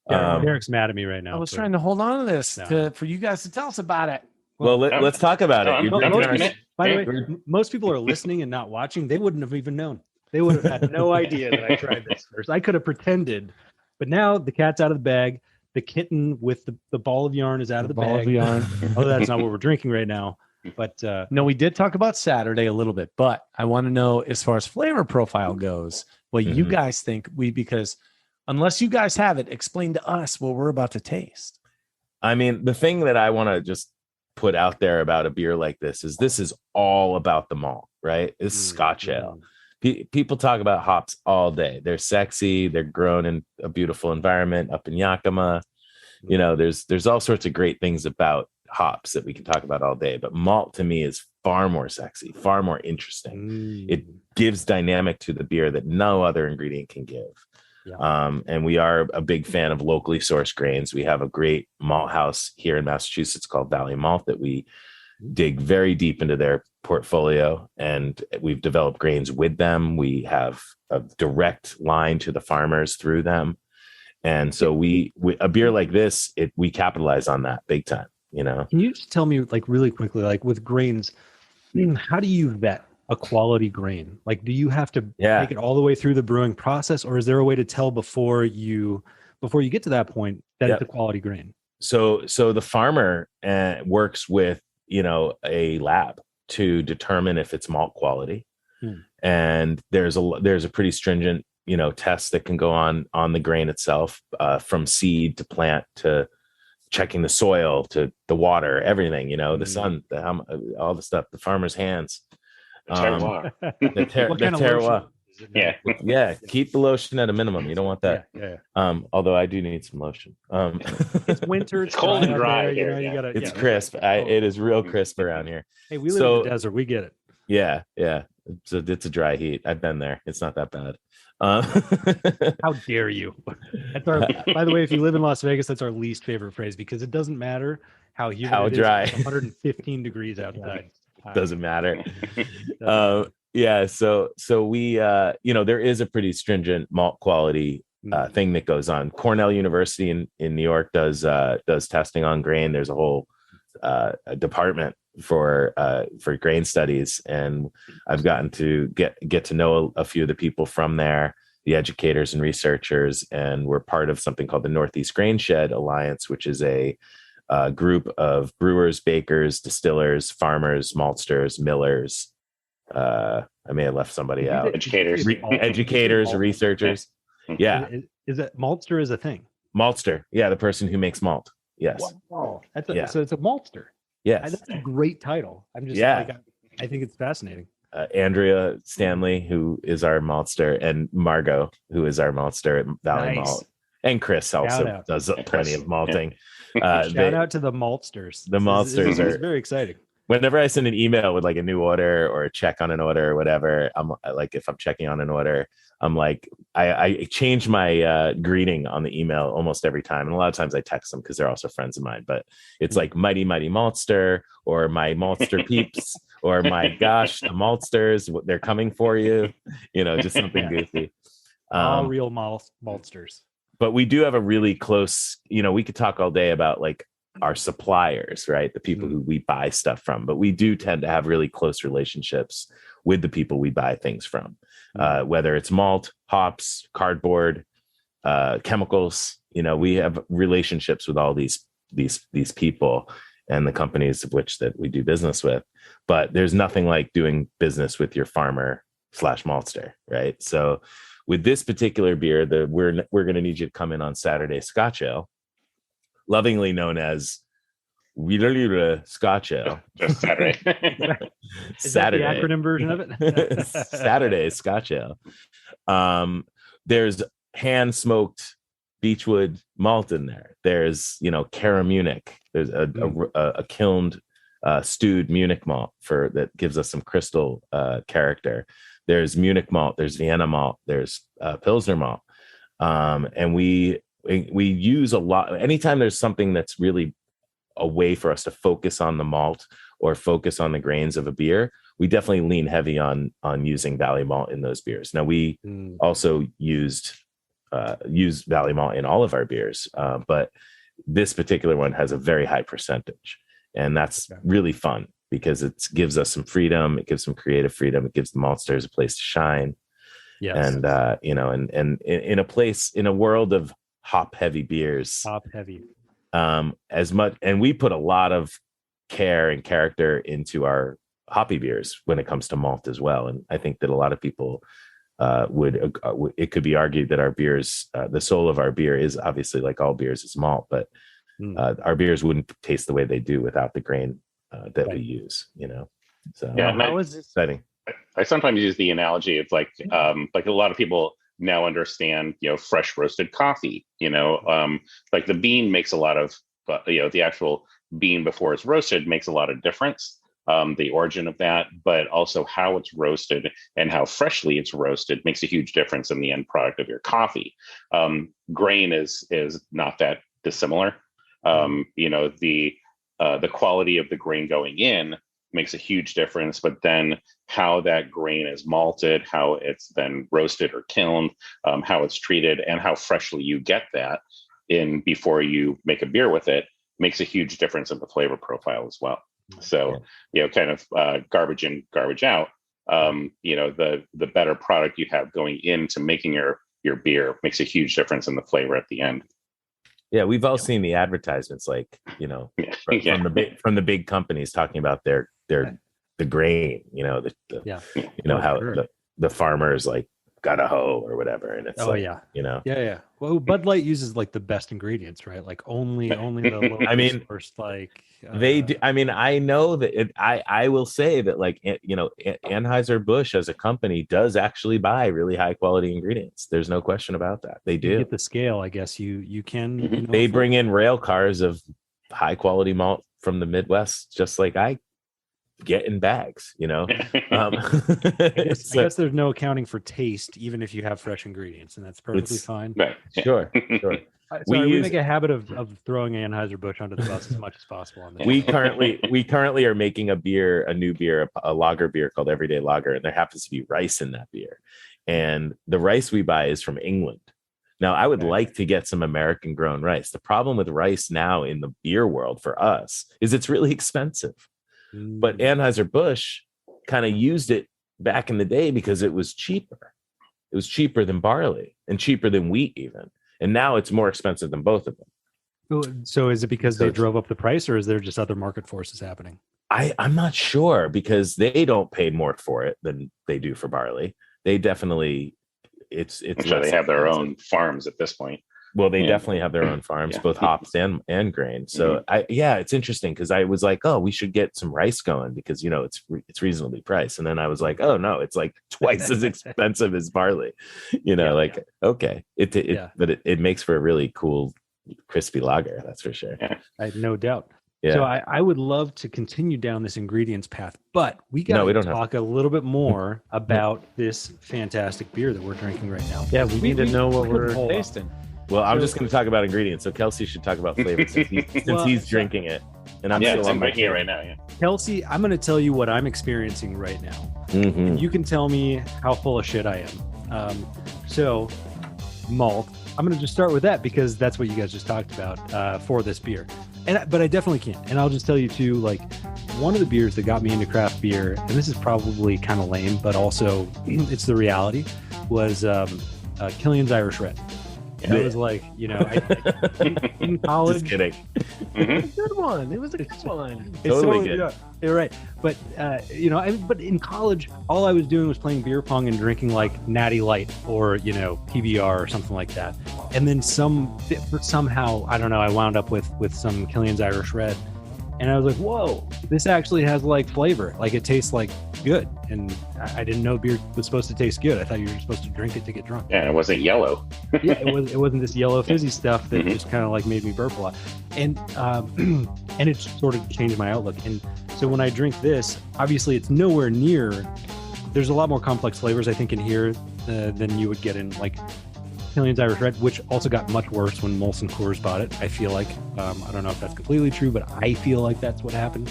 Derek's mad at me right now. I was trying to hold on to this for you guys to tell us about it. Well, let's talk about it. By the way, most people are listening and not watching. They wouldn't have even known. They would have had no idea that I tried this first. I could have pretended, but now the cat's out of the bag. The kitten with the ball of yarn is out of the ball bag. of yarn. Oh, that's not what we're drinking right now. But no, we did talk about Saturday a little bit, but I want to know, as far as flavor profile goes, what you guys think. Because unless you guys have it, explain to us what we're about to taste. I mean, the thing that I want to just put out there about a beer like this is all about the malt, right? It's Scotch ale. People talk about hops all day. They're sexy. They're grown in a beautiful environment up in Yakima. There's all sorts of great things about hops that we can talk about all day. But malt to me is far more sexy, far more interesting. It gives dynamic to the beer that no other ingredient can give. Yeah. And we are a big fan of locally sourced grains. We have a great malt house here in Massachusetts called Valley Malt that we dig very deep into their portfolio, and we've developed grains with them. We have a direct line to the farmers through them. And so we a beer like this, we capitalize on that big time, Can you just tell me, like, really quickly, like with grains, how do you vet a quality grain? Like, do you have to take it all the way through the brewing process, or is there a way to tell before you get to that point that it's a quality grain? So the farmer works with, a lab to determine if it's malt quality. And there's a pretty stringent, tests that can go on the grain itself, from seed to plant to checking the soil to the water, everything, the sun, all the stuff, the farmer's hands. Terroir. The terroir. Yeah. Keep the lotion at a minimum. You don't want that. Yeah. Although I do need some lotion. It's winter. It's cold and dry out there, here, you gotta. It's crisp. It is real crisp around here. Hey, we live in the desert. We get it. Yeah. It's a dry heat. I've been there. It's not that bad. How dare you? By the way, if you live in Las Vegas, that's our least favorite phrase, because it doesn't matter how humid it is. Dry. It's 115 degrees outside. Doesn't matter. Yeah. So we, there is a pretty stringent malt quality thing that goes on. Cornell University in New York does testing on grain. There's a whole department for grain studies, and I've gotten to get to know a few of the people from there, the educators and researchers, and we're part of something called the Northeast Grain Shed Alliance, which is a group of brewers, bakers, distillers, farmers, maltsters, millers. I may have left somebody out. Educators, researchers. Yeah. Is it maltster is a thing? Maltster. Yeah. The person who makes malt. Yes. Wow. So it's a maltster. Yes. That's a great title. I'm just I think it's fascinating. Andrea Stanley, who is our maltster, and Margot, who is our maltster at Valley Malt. And Chris also does plenty of malting. Shout out to the maltsters. The maltsters are very exciting. Whenever I send an email with like a new order or a check on an order or whatever, I'm like, if I'm checking on an order, I'm like, I change my greeting on the email almost every time. And a lot of times I text them because they're also friends of mine, but it's like mighty, mighty maltster, or my maltster peeps, or my gosh, the maltsters, they're coming for you, just something goofy. All real maltsters. But we do have a really close, we could talk all day about like our suppliers, right? The people who we buy stuff from, but we do tend to have really close relationships with the people we buy things from, whether it's malt, hops, cardboard, chemicals. We have relationships with all these people and the companies of which that we do business with. But there's nothing like doing business with your farmer / maltster, right? So with this particular beer, we're going to need you to come in on Saturday Scotch Ale, lovingly known as Scotch Ale. Just Saturday. Is that the acronym version of it? Saturday Scotch Ale. There's hand smoked beechwood malt in there. There's Cara Munich. There's a kilned stewed Munich malt that gives us some crystal character. There's Munich malt. There's Vienna malt. There's Pilsner malt. And we use a lot. Anytime there's something that's really a way for us to focus on the malt or focus on the grains of a beer, we definitely lean heavy on using Valley Malt in those beers. Now we also use Valley Malt in all of our beers, but this particular one has a very high percentage, and that's really fun because it gives us some freedom. It gives some creative freedom. It gives the maltsters a place to shine. Yes. And and in a world of hop heavy beers, as much, and we put a lot of care and character into our hoppy beers when it comes to malt as well. And I think that a lot of people it could be argued that our beers, the soul of our beer is obviously, like all beers, is malt, but our beers wouldn't taste the way they do without the grain that we use, So how is this exciting? I sometimes use the analogy of like a lot of people now understand, fresh roasted coffee, like the bean makes a lot of, the actual bean before it's roasted makes a lot of difference. The origin of that, but also how it's roasted and how freshly it's roasted makes a huge difference in the end product of your coffee. Grain is not that dissimilar. The quality of the grain going in makes a huge difference, but then how that grain is malted, how it's then roasted or kilned, how it's treated, and how freshly you get that in before you make a beer with it makes a huge difference in the flavor profile as well. So, kind of garbage in, garbage out. The better product you have going into making your beer makes a huge difference in the flavor at the end. Yeah, we've all seen the advertisements, like from the big companies talking about the grain. How the farmers like got a hoe or whatever, and it's yeah. Well, Bud Light uses like the best ingredients, right? Like only the lowest I mean, source, like they do. I mean, I know that I will say that, like, Anheuser-Busch as a company does actually buy really high quality ingredients. There's no question about that. They do. You get the scale, I guess you can. They bring in rail cars of high quality malt from the Midwest, just like I get in bags, I guess there's no accounting for taste, even if you have fresh ingredients, and that's perfectly fine. Right. Sure. We make a habit of throwing Anheuser-Busch under the bus as much as possible on this. We currently are making a new beer, a lager beer called Everyday Lager, and there happens to be rice in that beer. And the rice we buy is from England. Now, I would like to get some American grown rice. The problem with rice now in the beer world for us is it's really expensive. But Anheuser-Busch kind of used it back in the day because it was cheaper. It was cheaper than barley and cheaper than wheat even. And now it's more expensive than both of them. So is it because they drove up the price, or is there just other market forces happening? I'm not sure, because they don't pay more for it than they do for barley. They definitely, it's sure they have their own farms at this point. Well, they definitely have their own farms, both hops and grain. So it's interesting, because I was like, oh, we should get some rice going because, it's reasonably priced. And then I was like, oh no, it's like twice as expensive as barley, okay. But it makes for a really cool, crispy lager. That's for sure. I had no doubt. Yeah. So I would love to continue down this ingredients path, but we got to talk a little bit more about this fantastic beer that we're drinking right now. Yeah, we need to know what we're tasting. Well, I'm just going to talk about ingredients. So Kelsey should talk about flavor since he's drinking it, and I'm still on my here right now. Yeah, Kelsey, I'm going to tell you what I'm experiencing right now. Mm-hmm. You can tell me how full of shit I am. So, malt. I'm going to just start with that because that's what you guys just talked about for this beer. But I definitely can. And I'll just tell you too, like, one of the beers that got me into craft beer, and this is probably kind of lame, but also it's the reality, was Killian's Irish Red. And I was like, in college. Just kidding. It was a good one. It was a good one. Totally good. Yeah, you're right. But, but in college, all I was doing was playing beer pong and drinking like Natty Light or, PBR or something like that. And then somehow, I don't know, I wound up with some Killian's Irish Red. And I was like, whoa, this actually has like flavor. Like it tastes like good. And I didn't know beer was supposed to taste good. I thought you were supposed to drink it to get drunk. Yeah, it wasn't yellow. It wasn't this yellow fizzy stuff that just kind of like made me burp a lot. And it sort of changed my outlook. And so when I drink this, obviously it's nowhere near, there's a lot more complex flavors I think in here than you would get in like Killian's Irish Red, which also got much worse when Molson Coors bought it. I feel like, I don't know if that's completely true, but I feel like that's what happened.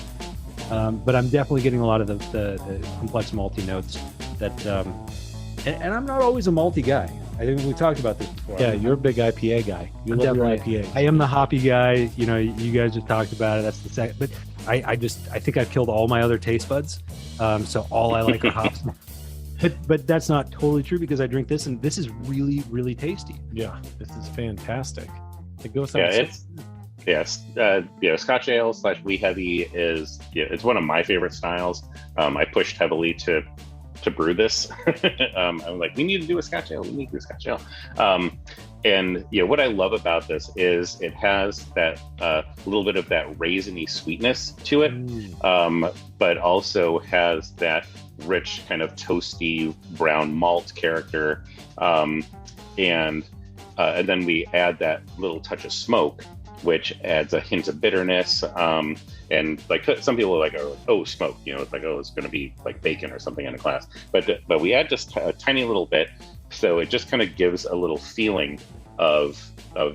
But I'm definitely getting a lot of the complex malty notes that, and I'm not always a malty guy. I think we talked about this before. Yeah, you're a big IPA guy. You love your IPA. I am the hoppy guy. You guys just talked about it. That's the second. But I think I've killed all my other taste buds. So all I like are hops. But that's not totally true because I drink this and this is really, really tasty. Yeah, this is fantastic. It goes Scotch Ale / wee heavy is it's one of my favorite styles. I pushed heavily to brew this. I'm like, we need to do a Scotch Ale. And what I love about this is it has that little bit of that raisiny sweetness to it, but also has that rich kind of toasty brown malt character, and then we add that little touch of smoke, which adds a hint of bitterness. And like some people are like, oh, smoke, it's like, oh, it's going to be like bacon or something in a glass. But we add just a tiny little bit, so it just kind of gives a little feeling of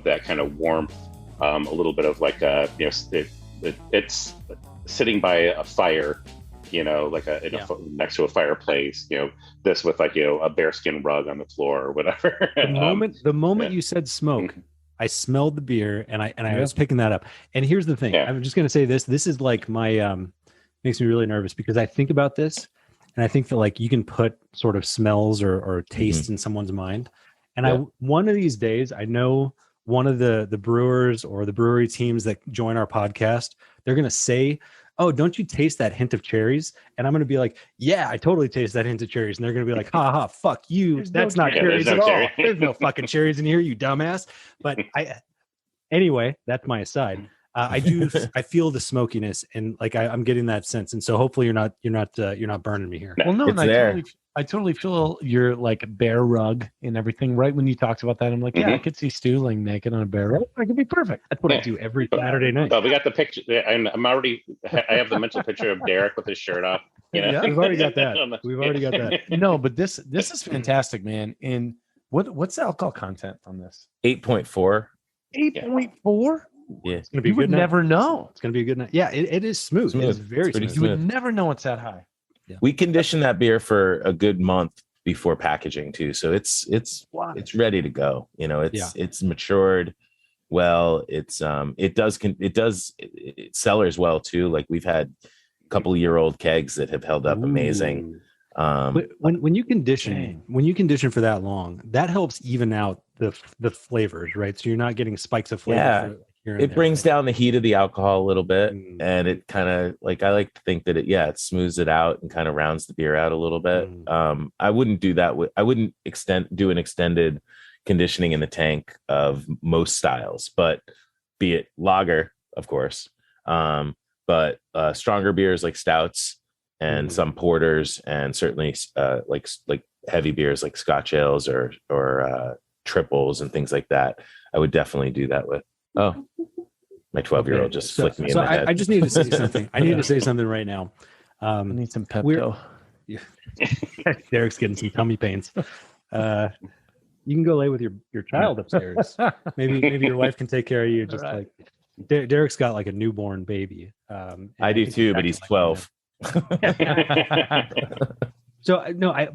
that kind of warmth, a little bit of like it's sitting by a fire, next to a fireplace. This with like a bearskin rug on the floor or whatever. The moment you said smoke. I smelled the beer and I was picking that up. And here's the thing. Yeah. I'm just going to say this. This is like my, makes me really nervous because I think about this and I think that like you can put sort of smells or tastes in someone's mind. And one of these days, I know one of the brewers or the brewery teams that join our podcast, they're going to say oh, don't you taste that hint of cherries? And I'm going to be like, yeah, I totally taste that hint of cherries. And they're going to be like, ha ha, fuck you. That's not cherries at all. There's no fucking cherries in here, you dumbass. But anyway, that's my aside. I feel the smokiness, and like I'm getting that sense, and so hopefully you're not burning me here. Well, no, It's and there. I totally feel your like bear rug and everything. Right when you talked about that, I'm like, yeah, I could see Stu laying naked on a bear rug. That could be perfect. That's what I do every Saturday night. Well, we got the picture. I'm already. I have the mental picture of Derek with his shirt off. You know? Yeah, We've already got that. We've already got that. No, but this is fantastic, man. And what's the alcohol content on this? 8.4. 8.4. Yeah, It's gonna be You a would good night. never know. It's gonna be a good night. Yeah, it is smooth. It is very It's pretty smooth. You would never know it's that high. We conditioned that beer for a good month before packaging too, so it's ready to go. You know, it's matured well. It cellars well too. Like we've had a couple of year old kegs that have held up amazing. But when you condition for that long, that helps even out the flavors, right? So you're not getting spikes of flavor. Yeah. Here and It there, brings right? down the heat of the alcohol a little bit, and it kind of like I like to think that it smooths it out and kind of rounds the beer out a little bit. I wouldn't do that I wouldn't do an extended conditioning in the tank of most styles, but be it lager, of course, but stronger beers like stouts and some porters, and certainly like heavy beers like Scotch ales or triples and things like that, I would definitely do that with. Oh, my 12-year-old just flicked me in the head. I just need to say something. I need to say something right now. I need some Pepto. Derek's getting some tummy pains. You can go lay with your child upstairs. Maybe your wife can take care of you. Just Right. like Derek's got like a newborn baby. I do too, but he's 12. So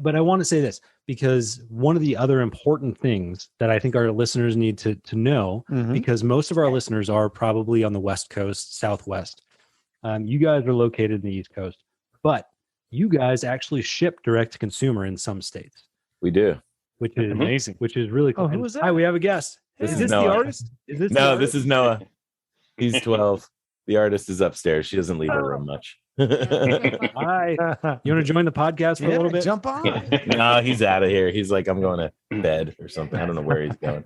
but I want to say this because one of the other important things that I think our listeners need to know, because most of our listeners are probably on the West Coast, Southwest. You guys are located in the East Coast, but you guys actually ship direct to consumer in some states. We do. Which is amazing. Which is really cool. Oh, who was that? Hi, we have a guest. This Is is this the Noah. artist? Is this No, this is Noah. He's 12. The artist is upstairs. She doesn't leave her room much. Hi. You want to join the podcast for a little bit? Jump on. No, he's out of here. He's like, I'm going to bed or something. I don't know where he's going.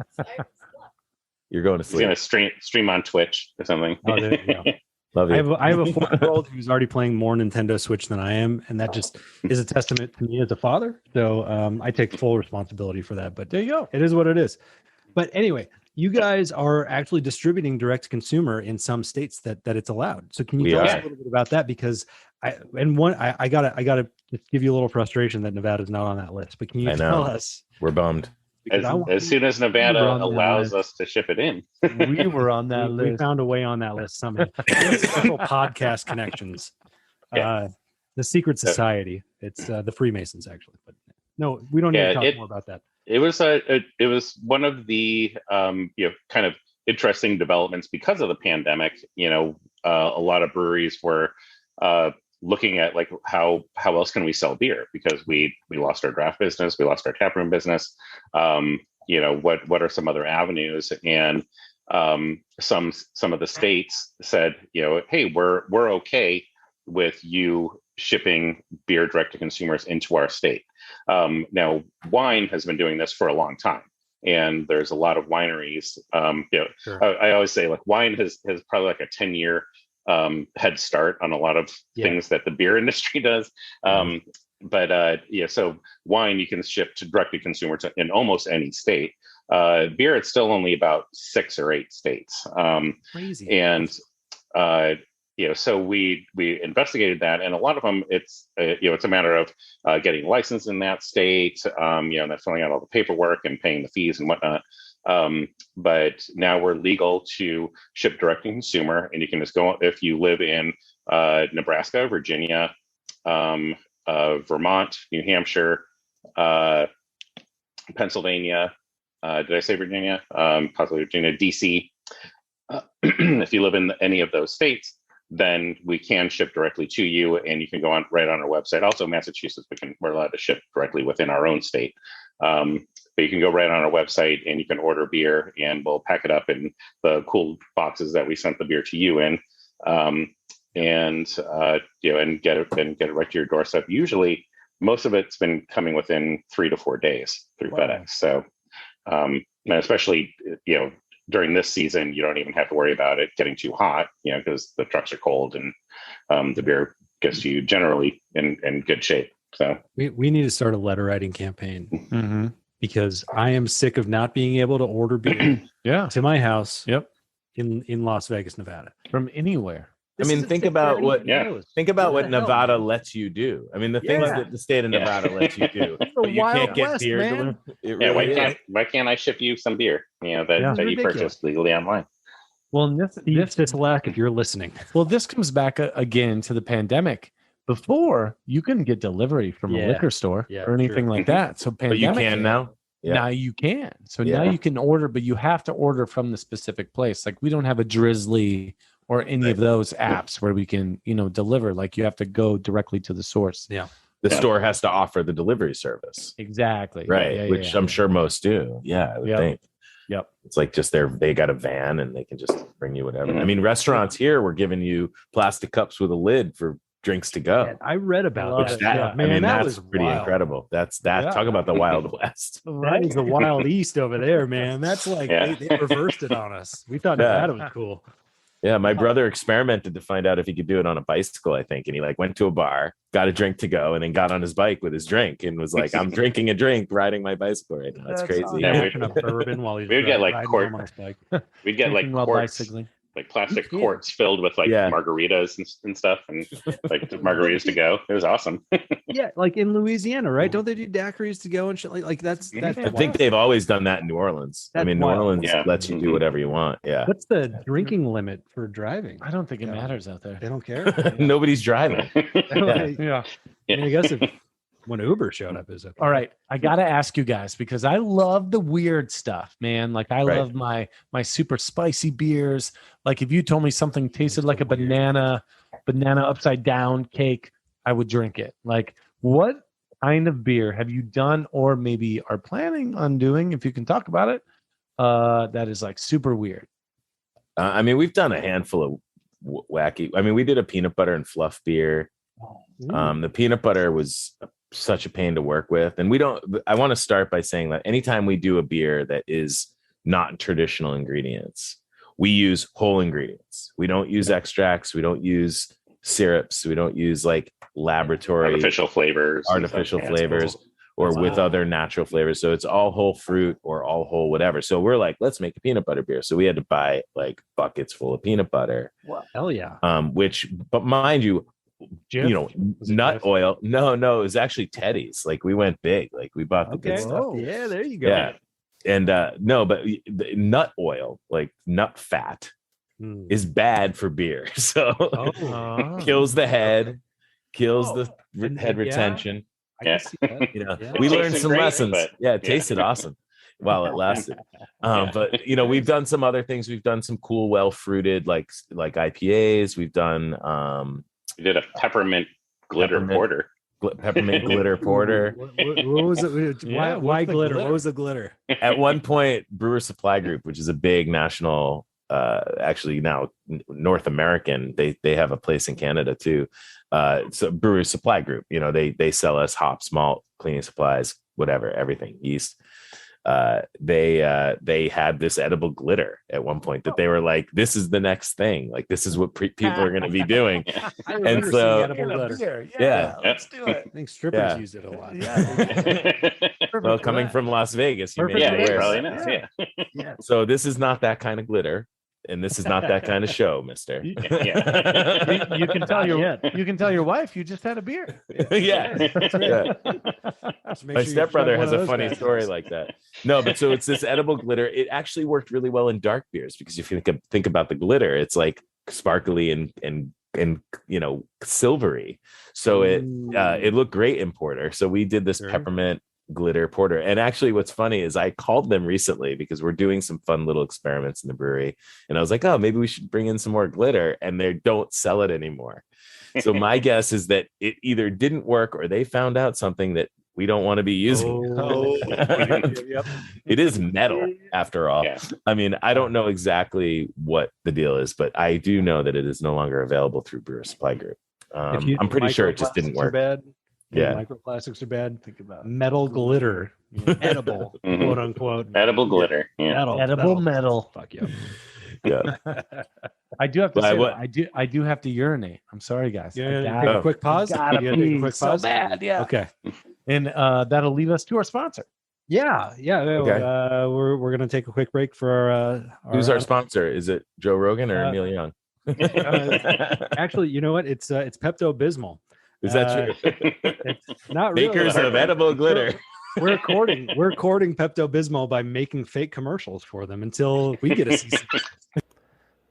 You're going to He's sleep. gonna stream on Twitch or something. Oh, there you go. Love you. I have a 4-year-old who's already playing more Nintendo Switch than I am, and that just is a testament to me as a father. So I take full responsibility for that. But there you go. It is what it is. But anyway, you guys are actually distributing direct to consumer in some states that it's allowed. So can you tell us a little bit about that? Because I gotta just give you a little frustration that Nevada's not on that list. But can you tell us? We're bummed. As soon as Nevada allows us to ship it in, We were on that We list. found a way on that list somehow. Special podcast connections. Yeah. The secret society. It's the Freemasons, actually. But no, we don't need to talk more about that. it was one of the kind of interesting developments because of the pandemic. A lot of breweries were looking at like how else can we sell beer, because we lost our draft business, we lost our taproom business. What are some other avenues? And some of the states said, hey, we're okay with you shipping beer direct to consumers into our state. Now, wine has been doing this for a long time, and there's a lot of wineries. Sure. I always say like wine has probably like a 10-year head start on a lot of things that the beer industry does. So wine you can ship to direct to consumer in almost any state. Beer, it's still only about 6 or 8 states. Crazy. And so we investigated that, and a lot of them, it's a matter of getting licensed in that state, and then filling out all the paperwork and paying the fees and whatnot. But now we're legal to ship direct to consumer, and you can just go if you live in Nebraska, Virginia, Vermont, New Hampshire, Pennsylvania. Did I say Virginia? Possibly Virginia, DC. If you live in any of those states, then we can ship directly to you, and you can go right on our website. Also, Massachusetts, we're allowed to ship directly within our own state. But you can go right on our website and you can order beer, and we'll pack it up in the cool boxes that we sent the beer to you in. and and get it right to your doorstep. Usually, most of it's been coming within 3 to 4 days through FedEx. So, and especially during this season, you don't even have to worry about it getting too hot, because the trucks are cold and the beer gets to you generally in good shape. So we need to start a letter writing campaign because I am sick of not being able to order beer to my house. In Las Vegas, Nevada, from anywhere. Think about what Nevada lets you do. I mean, the things that the state of Nevada lets you do. But you can't get beer delivered. Why can't I ship you some beer? That you purchased legally online. Well, this lack, if you're listening. Well, this comes back again to the pandemic. Before, you couldn't get delivery from a liquor store or anything like that. So but you can now. Now you can. So now you can order, but you have to order from the specific place. Like we don't have a Drizzly or any of those apps where we can, deliver. Like you have to go directly to the source. Yeah. The store has to offer the delivery service. Exactly. Right. Which I'm sure most do. Yeah, I would think. Yep. It's like just they got a van and they can just bring you whatever. I mean, restaurants here were giving you plastic cups with a lid for drinks to go. Man, I read about that. Man, that that's was pretty wild. Incredible. That's that. Talk about the Wild West. That is the Wild East over there, man. That's like they reversed it on us. We thought Nevada was cool. Yeah, my brother experimented to find out if he could do it on a bicycle, I think. And he went to a bar, got a drink to go, and then got on his bike with his drink and was like, I'm drinking a drink, riding my bicycle right now. That's crazy. Awesome. Yeah, bourbon while he's we'd get we'd get quarts, bicycling. Plastic quarts filled with margaritas and stuff, and margaritas to go. It was awesome. Yeah, like in Louisiana, right? Don't they do daiquiris to go and shit? Like that's I think they've always done that in New Orleans. New Orleans lets you do whatever you want. Yeah. What's the drinking limit for driving? I don't think it matters out there. They don't care. Nobody's driving. I guess when Uber showed up, is it? All right, I gotta ask you guys because I love the weird stuff, man. Like I love my super spicy beers. Like if you told me something tasted like a banana upside down cake, I would drink it. Like what kind of beer have you done or maybe are planning on doing, if you can talk about it, that is like super weird? We've done a handful of wacky. We did a peanut butter and fluff beer. The peanut butter was such a pain to work with, and I want to start by saying that anytime we do a beer that is not traditional ingredients, we use whole ingredients. We don't use extracts, we don't use syrups, we don't use laboratory artificial flavors or with other natural flavors. So it's all whole fruit or all whole whatever. So we're like, let's make a peanut butter beer. So we had to buy buckets full of peanut butter. Wow. Hell yeah. But mind you, nut oil. No, it was actually Teddy's. We went big. We bought the good stuff. Yeah, there you go. Yeah. And but the nut oil, nut fat, is bad for beer. So kills the head, kills the head retention. Yeah. We learned some lessons. It tasted awesome while it lasted. But we've done some other things. We've done some cool, well-fruited like IPAs. We've done we did a peppermint glitter porter. Peppermint glitter porter. What was it? Why glitter? What was the glitter? At one point, Brewer Supply Group, which is a big national, actually now North American, they have a place in Canada too. So Brewer Supply Group, they sell us hops, malt, cleaning supplies, whatever, everything, yeast. They had this edible glitter at one point that they were like, this is the next thing. This is what people are going to be doing. And so, let's do it. I think strippers use it a lot. Well, coming from Las Vegas, you probably know. Yeah. So this is not that kind of glitter. And this is not that kind of show, mister. You can tell your wife you just had a beer. My stepbrother has a funny story like that. No, but so it's this edible glitter. It actually worked really well in dark beers because if you think about the glitter, it's sparkly and silvery. So it looked great in porter. So we did this peppermint glitter porter. And actually what's funny is I called them recently because we're doing some fun little experiments in the brewery, and I was like, oh, maybe we should bring in some more glitter, and they don't sell it anymore. So my guess is that it either didn't work or they found out something that we don't want to be using. Yep. It is metal after all. Yeah. I mean, I don't know exactly what the deal is, but I do know that it is no longer available through Brewer Supply Group. I'm pretty sure it just didn't Microplastics are work. bad. Yeah. Microplastics are bad. Think about Metal glitter, edible, Mhm. quote unquote. Edible glitter. Yeah. edible metal. Fuck yeah. Yeah. I do have to But say, what- I do have to urinate. I'm sorry, guys. Yeah, I take gotta, a quick pause. gotta You gotta take a pee quick so pause. bad. Yeah. Okay. And that'll leave us to our sponsor. Yeah. Okay. We're gonna take a quick break for our. Who's our sponsor? Is it Joe Rogan or Uh, Emil Young? Actually, you know what? It's Pepto Bismol. Is that true? It's not really. Makers of edible glitter. We're courting Pepto Bismol by making fake commercials for them until we get a season.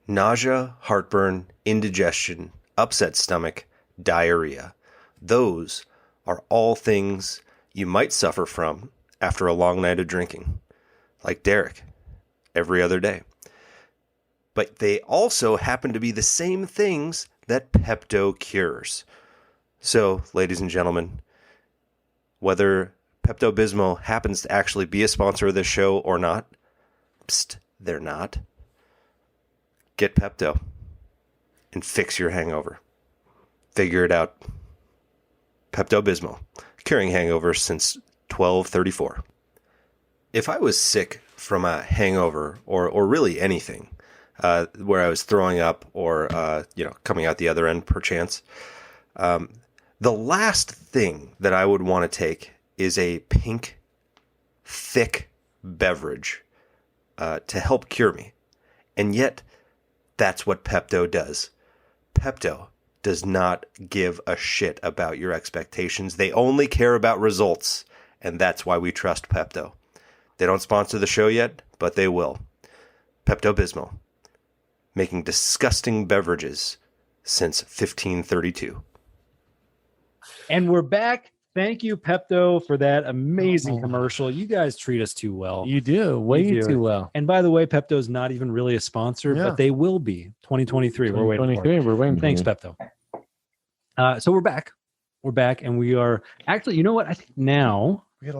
Nausea, heartburn, indigestion, upset stomach, diarrhea. Those are all things you might suffer from after a long night of drinking, like Derek, every other day. But they also happen to be the same things that Pepto cures. So, ladies and gentlemen, whether Pepto-Bismol happens to actually be a sponsor of this show or not, psst, they're not. Get Pepto and fix your hangover. Figure it out. Pepto-Bismol, curing hangovers since 1234. If I was sick from a hangover or really anything, where I was throwing up or coming out the other end perchance, the last thing that I would want to take is a pink, thick beverage to help cure me. And yet, that's what Pepto does. Pepto does not give a shit about your expectations. They only care about results. And that's why we trust Pepto. They don't sponsor the show yet, but they will. Pepto-Bismol. Making disgusting beverages since 1532. And we're back. Thank you, Pepto, for that amazing commercial. You guys treat us too well. You do way You do. too well. And by the way, Pepto's not even really a sponsor, Yeah. but they will be 2023. We're waiting for it. 23. We're waiting. Thanks, Pepto. So we're back. We're back, and we are actually. You know what? I think now We got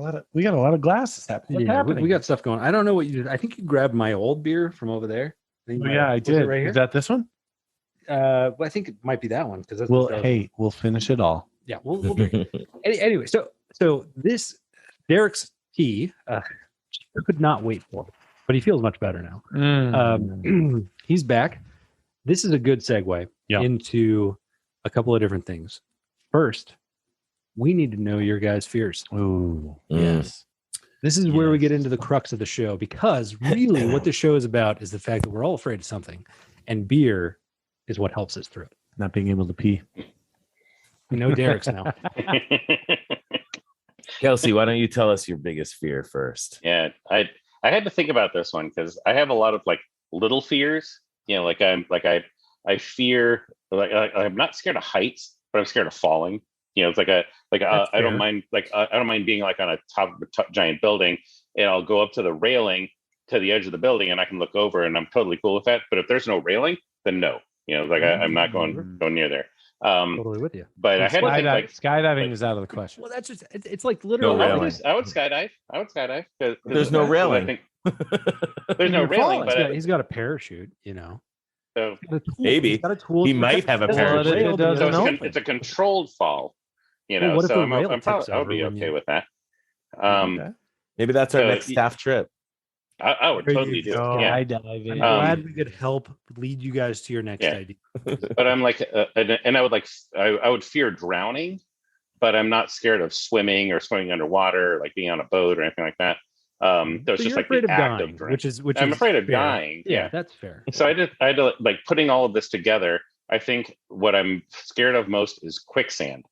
a lot of glasses happening. What's happening? we got stuff going. I don't know what you did. I think you grabbed my old beer from over there. Oh, yeah, I Was it did. right here? Is that this one? Well, I think it might be that one because that's Well, hey, we'll finish it all. yeah, we'll drink it. Anyway, so this Derek's tea could not wait for, but he feels much better now. He's back. This is a good segue into a couple of different things. First, we need to know your guys' fears. Ooh, Yes. This is where we get into the crux of the show, because really what the show is about is the fact that we're all afraid of something, and beer is what helps us through it. not being able to pee. We know Derek's now. Kelsey, why don't you tell us your biggest fear first? Yeah, I had to think about this one because I have a lot of like little fears. You know, I fear I'm not scared of heights, but I'm scared of falling. You know, it's I don't mind I don't mind being like on a top of a giant building, and I'll go up to the railing to the edge of the building, and I can look over, and I'm totally cool with that. But if there's no railing, then no. You know, I'm not going near there. Totally with you. But I had to think like skydiving is out of the question. Well, that's just it's like literally. No I railing. would skydive. I would skydive. There's no railing. I think there's no You're railing, falling. but He's got a parachute, you know. so, He's got a tool. Maybe. He's got a tool He to might protect have a himself. parachute. It doesn't so open. it's a controlled fall. You Well, know, what if so the I'm rail probably tips I would over be when okay you- with that. Okay. Maybe that's our So next you- staff trip. I would There you totally do it. go. Yeah. Skydiving. I'm Um, glad we could help lead you guys to your next Yeah. idea. But I'm like, and I would like, I would fear drowning, but I'm not scared of swimming or swimming underwater, or like being on a boat or anything like that. There's So just you're like afraid the of act dying, of drowning. which I'm is afraid of fair. dying. Yeah, Yeah. that's fair. So I had to like putting all of this together. I think what I'm scared of most is quicksand,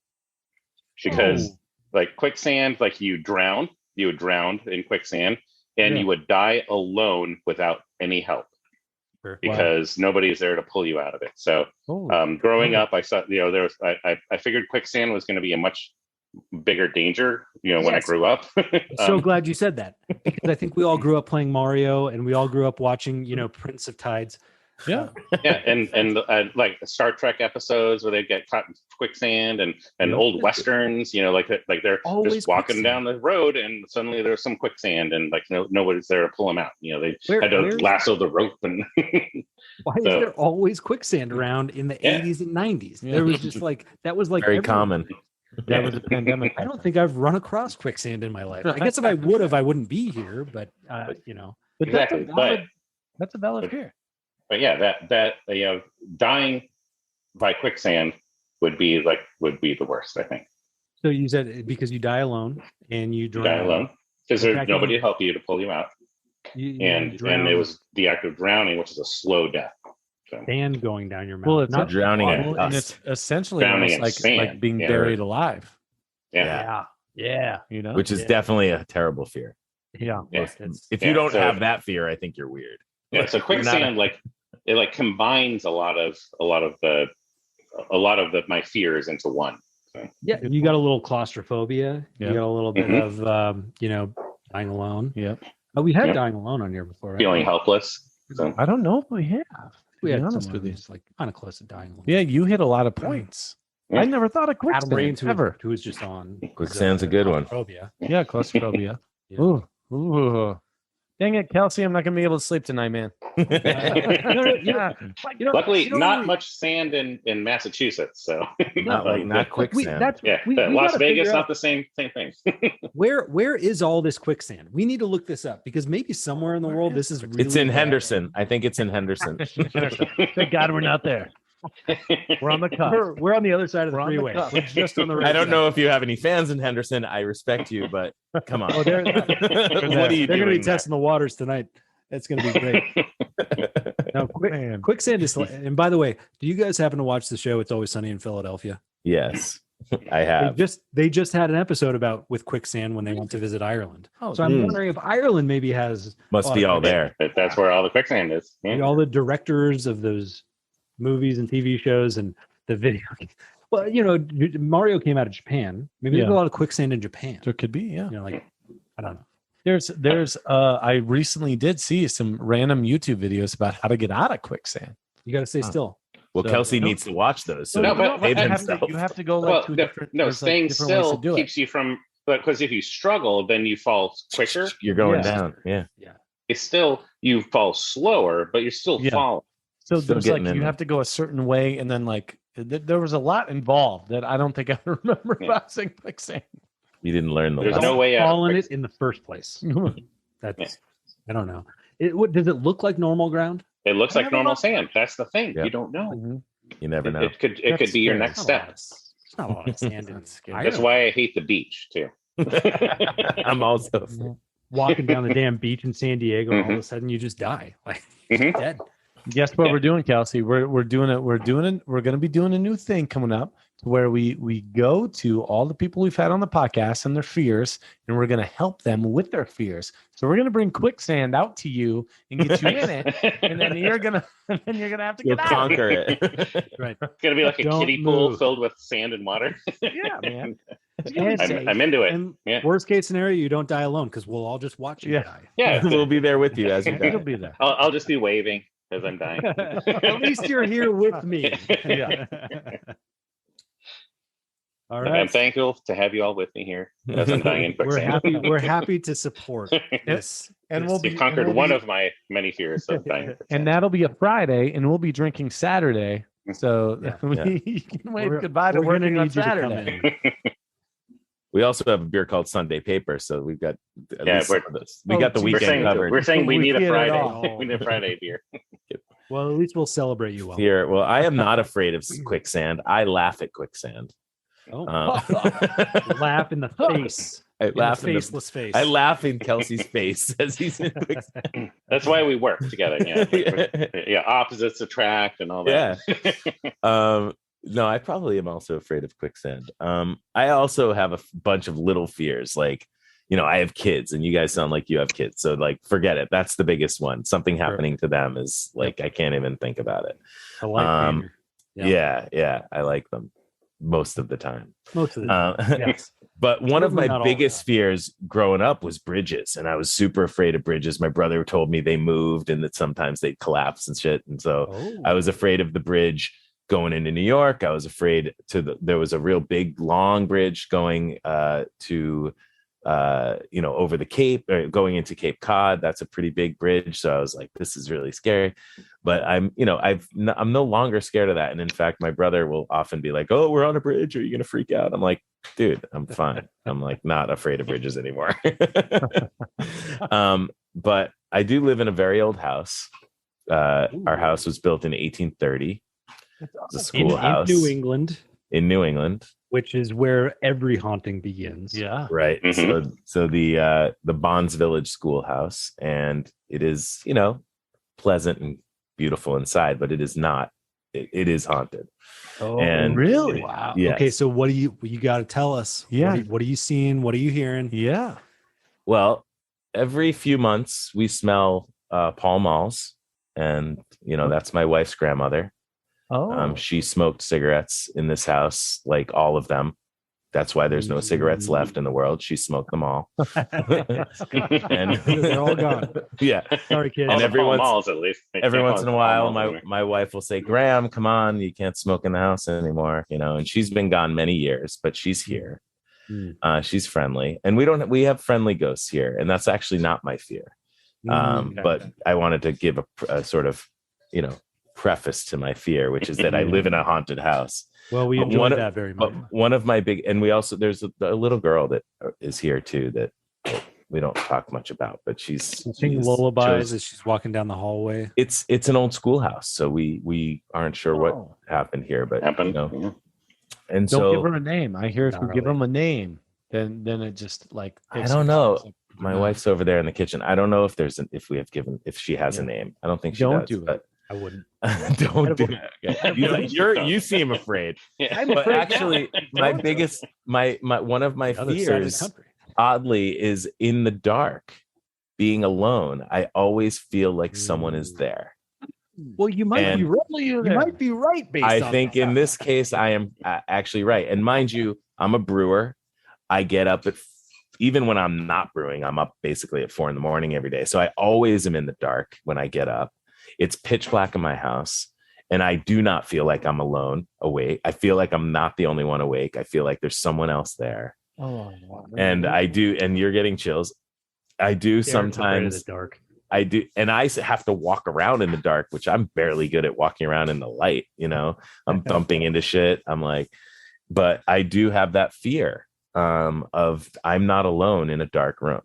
because like quicksand, like you would drown in quicksand, and Yeah. you would die alone without any help Sure. because nobody's there to pull you out of it. So growing up, I saw, you know, there was, I figured quicksand was going to be a much bigger danger, you know, when I Yes. grew up. So glad you said that, because I think we all grew up playing Mario, and we all grew up watching, you know, Prince of Tides. Yeah. Yeah, and like the Star Trek episodes where they get caught in quicksand, and old westerns, like they're Always just walking quicksand. down the road and suddenly there's some quicksand and like nobody's there to pull them out. They had to where's- lasso the rope and Why is there always quicksand around in the Yeah. 80s and 90s? Yeah. There was just like that was like Very everywhere. common. That was a pandemic. I don't think I've run across quicksand in my life. I guess if I would have, I wouldn't be here. But But exactly. that's a valid fear. But yeah, that dying by quicksand would be the worst, I think. so you said because you die alone and you You drown die alone because there's Exactly. nobody to help you to pull you out, you and drown, it was the act of drowning, which is a slow death. So, sand going down your mouth. Well, it's not drowning in Well, and dust. it's essentially Drowning almost in like sand. being Yeah. buried alive. yeah. yeah. Which is Yeah. definitely a terrible fear. Yeah. Yeah. If Yeah, you don't so- have that fear, I think you're weird. Yeah, so quicksand it combines a lot of my fears into one. Yeah, you got a little claustrophobia. Yeah. You got a little bit Mhm. of dying alone. Yep. Oh, we had Yeah. dying alone on here before, right? Feeling helpless. So I don't know if we have. we to had be honest someone with you. who's like kind of close to dying alone. Yeah, you hit a lot of points. Yeah. I never thought of Adam quicksand Raines, ever. who was just on Quicksand's a good one. Claustrophobia. Yeah, claustrophobia. Yeah. Ooh. Dang it, Kelsey! I'm not gonna be able to sleep tonight, man. Yeah. luckily, not much sand in Massachusetts. So not quicksand. yeah, we Las gotta Vegas, figure not out the same thing. where is all this quicksand? We need to look this up because maybe somewhere in the world this is really It's in bad. Henderson. I think it's in Henderson. Thank God we're not there. We're on the cusp. We're on the other side of the We're on the freeway. cusp. We're just on the right I don't side. know if you have any fans in Henderson. I respect you, but come on. Oh, they're What are you going to be doing? testing the waters tonight. It's going to be great. No, Man. quicksand is. And by the way, do you guys happen to watch the show It's Always Sunny in Philadelphia? Yes, I have. They just had an episode about with quicksand when they went to visit Ireland. Oh, So I'm wondering if Ireland maybe has Must be all there. But that's where all the quicksand is. Yeah. all the directors of those movies and TV shows and the video. Well, Mario came out of Japan. Maybe there's a Yeah. lot of quicksand in Japan. There could be, yeah. Like I don't know. There's I recently did see some random YouTube videos about how to get out of quicksand. You got to stay still. Well, So- Kelsey needs to watch those. So No, he but- can save but himself. You have to go like Well, two different. no, there's, like, staying different ways still to do it. keeps you from. Because if you struggle, then you fall quicker. You're going Yeah. down. Yeah. It's still you fall slower, but you're still Yeah. falling. So Still there's getting like in you there. have to go a certain way, and then like there was a lot involved that I don't think I remember Yeah. about saying quicksand. You didn't learn the There's lesson. no way out. Fall of in quicksand. it in the first place. That's I don't know. Does it look like normal ground? It looks I like never normal looked. sand. That's the thing. Yeah. You don't know. You never know. It could That's be your scary. next step. It's not a lot of sand in That's scary. Ireland. That's why I hate the beach too. I'm also. Walking down the damn beach in San Diego, and all of Mhm. a sudden you just die, like Mhm. dead. Guess what Yeah. we're doing, Kelsey? We're doing it. We're going to be doing a new thing coming up where we go to all the people we've had on the podcast and their fears, and we're going to help them with their fears. So we're going to bring quicksand out to you and get you in it, and then you're gonna have to You'll get out. conquer it. Right. It's gonna be like a Don't kiddie pool move. filled with sand and water. Yeah, man. I'm into it. And Yeah. worst case scenario, you don't die alone because we'll all just watch you Yeah. die. Yeah, We'll be there with you as you It'll die. be there. I'll just be waving as I'm dying. At least you're here with me. Yeah. All I'm right. thankful to have you all with me here as I'm dying in We're quicksand. happy. We're happy to support this. And we'll be You've conquered and we'll one be- of my many fears of dying. and that'll be a Friday, and we'll be drinking Saturday. So Yeah. you can wave We're- goodbye to we're gonna working on need you to come Saturday. in. We also have a beer called Sunday Paper, so we've got at Yeah, least we're- some of this. We Oh, got the geez. weekend covered. We're saying we We need a get it Friday. all. We need a Friday beer. Well, at least we'll celebrate you well. Here, well, I am not afraid of quicksand. I laugh at quicksand. Oh, I laugh in the face. laugh in the, faceless face. I laugh in Kelsey's face as he's in quicksand. That's why we work together. Yeah, opposites attract and all that. No, I probably am also afraid of quicksand. I also have a bunch of little fears, like, I have kids, and you guys sound like you have kids, so like, forget it. That's the biggest one. Something happening to them is like, I can't even think about it. A life changer. Yeah, I like them. most of the time. Most of the time. Yes. But one of Certainly my not all biggest fears growing up was bridges, and I was super afraid of bridges. My brother told me they moved and that sometimes they'd collapse and shit, and so I was afraid of the bridge going into New York. I was afraid there was a real big long bridge going to over the Cape, or going into Cape Cod. That's a pretty big bridge, so I was like, this is really scary. But I'm no longer scared of that. And in fact, my brother will often be like, oh, we're on a bridge, are you gonna freak out? I'm like, dude, I'm fine. I'm like not afraid of bridges anymore. But I do live in a very old house. Our house was built in 1830. It's a schoolhouse in New England, which is where every haunting begins. Yeah. Right. Mm-hmm. So the Bonds Village Schoolhouse, and it is, pleasant and beautiful inside, but it is not. It is haunted. Oh, and really? Wow. Yes. Okay, so what do you got to tell us? Yeah. What are you seeing? What are you hearing? Yeah. Well, every few months we smell Pall Malls, and that's my wife's grandmother. Oh. She smoked cigarettes in this house, like all of them. That's why there's no cigarettes left in the world. She smoked them all. And They're all gone. Yeah. Sorry, kids. And All the malls, at least. every once in a while, my wife will say, Graham, come on, you can't smoke in the house anymore. And she's been gone many years, but she's here. She's friendly. And we have friendly ghosts here. And that's actually not my fear. But I wanted to give a sort of, preface to my fear, which is that I live in a haunted house. Well, we enjoy that very much. But one of my and we also, there's a little girl that is here too that we don't talk much about, but she's singing lullabies as she's walking down the hallway. It's an old schoolhouse, so we aren't sure what happened here, but Yeah. And Don't so give her a name. I hear if you give really. them a name, then it just like I don't know. My wife's over there in the kitchen. I don't know if if she has a name. I don't think she Don't does. do it. But I wouldn't. don't do it. Okay. You seem afraid. Yeah. But actually, my biggest, my one of my Other side of the fears, country. oddly, is in the dark, being alone. I always feel like someone is there. Well, you might be right. You might be right. Based I on think that. in this case, I am actually right. And mind you, I'm a brewer. I get up even when I'm not brewing, I'm up basically at 4 a.m. every day. So I always am in the dark when I get up. It's pitch black in my house, and I do not feel like I'm alone awake. I feel like I'm not the only one awake. I feel like there's someone else there. Oh, wow. And I do, and you're getting chills. I do Derek's afraid of sometimes. the dark. I do, and I have to walk around in the dark, which I'm barely good at walking around in the light. I'm bumping into shit. I'm like, but I do have that fear of I'm not alone in a dark room.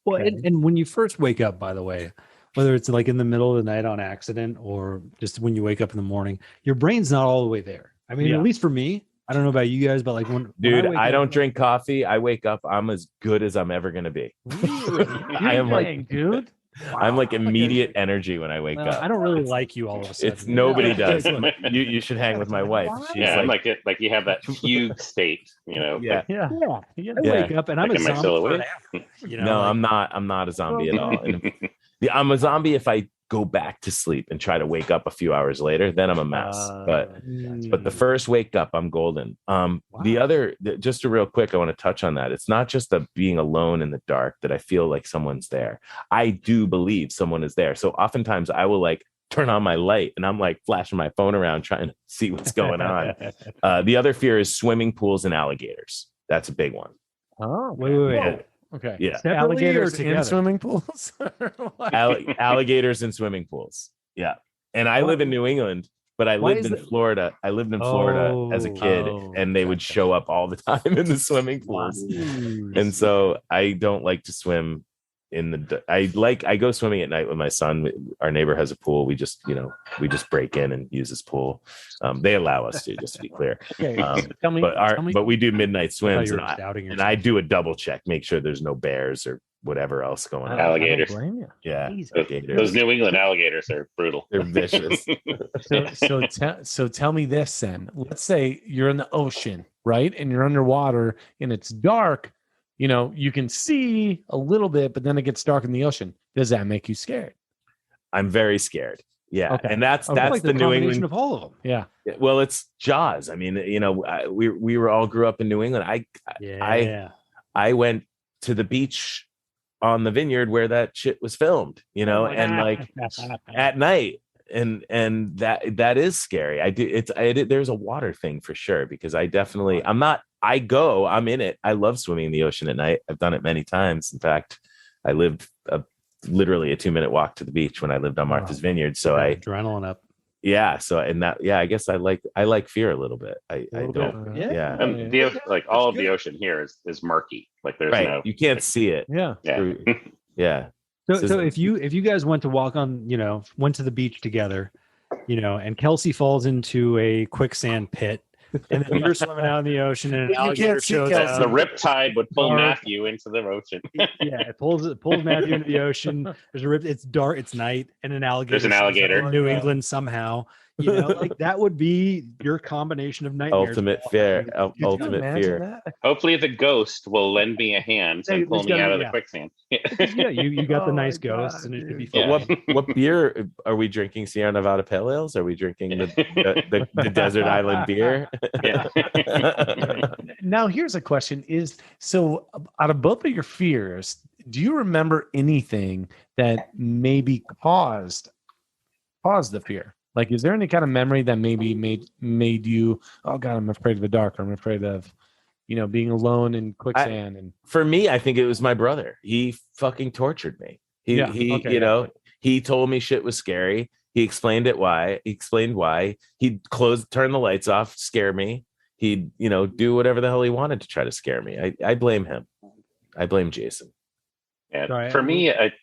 Well, and when you first wake up, by the way, whether it's like in the middle of the night on accident or just when you wake up in the morning, your brain's not all the way there. I mean, at least for me, I don't know about you guys, but like when I don't drink coffee. I wake up, I'm as good as I'm ever going to be. I am like, dude. I'm like immediate energy when I wake up. I don't really like you all of a sudden. It's nobody does. You should hang with my wife. She's Yeah, like you have that fugue state, Yeah. Yeah. I wake up and I'm Like a in my zombie. silhouette. No, I'm not a zombie at all. And I'm a zombie if I go back to sleep and try to wake up a few hours later, then I'm a mess. But the first wake up, I'm golden. The other, just a real quick, I want to touch on that. It's not just the being alone in the dark that I feel like someone's there. I do believe someone is there. So oftentimes I will like turn on my light and I'm like flashing my phone around trying to see what's going on. The other fear is swimming pools and alligators. That's a big one. Oh, Wait. okay. Yeah. Alligators in together? swimming pools. Alligators in swimming pools. Yeah. And I live in New England, but I lived in Florida. I lived in Florida as a kid, and they would show up all the time in the swimming pools. And so I don't like to swim I go swimming at night with my son. Our neighbor has a pool. We just break in and use his pool. They allow us to, just to be clear. Okay. But we do midnight swims, you and were doubting and I do a double check, make sure there's no bears or whatever else going on. Alligators. I don't blame you. Yeah, Those New England alligators are brutal. they're vicious. So tell me this then. Let's say you're in the ocean, right? And you're underwater and it's dark. You can see a little bit, but then it gets dark in the ocean. Does that make you scared? I'm very scared. Yeah, Okay. and that's like the New combination England. of all of them. Yeah. Well, it's Jaws. I mean, we were all grew up in New England. I went to the beach on the vineyard where that shit was filmed, and like at night, and that is scary. There's a water thing for sure, because I'm in it. I love swimming in the ocean at night. I've done it many times. In fact, I lived literally a 2-minute walk to the beach when I lived on Martha's Vineyard. So adrenaline up. Yeah. So, I guess I like fear a a little don't. bit. Yeah. And all of the ocean here is murky. Like there's no, you can't see it. Yeah. Yeah. So if you guys went to walk on, went to the beach together, and Kelsey falls into a quicksand pit, and then you're swimming out in the ocean, and an alligator shows up. The riptide would pull Matthew into the ocean. It pulls Matthew into the ocean. There's a rip. It's dark. It's night, and an alligator. There's an alligator in New England somehow. Like that would be your combination of nightmares. Ultimate fear. Hopefully, the ghost will lend me a hand and pull me out of the quicksand. You got the nice ghost, and it should be fun. What beer are we drinking? Sierra Nevada Pale Ales? Are we drinking the Desert Island beer? Yeah. Now, here's a question: so out of both of your fears, do you remember anything that maybe caused the fear? Like, is there any kind of memory that maybe made you, oh God, I'm afraid of the dark, or I'm afraid of, being alone in quicksand? And for me, I think it was my brother. He fucking tortured me. He told me shit was scary. He explained why. He'd turn the lights off, scare me. He'd, do whatever the hell he wanted to try to scare me. I blame him. I blame Jason. Yeah. Sorry, for me, I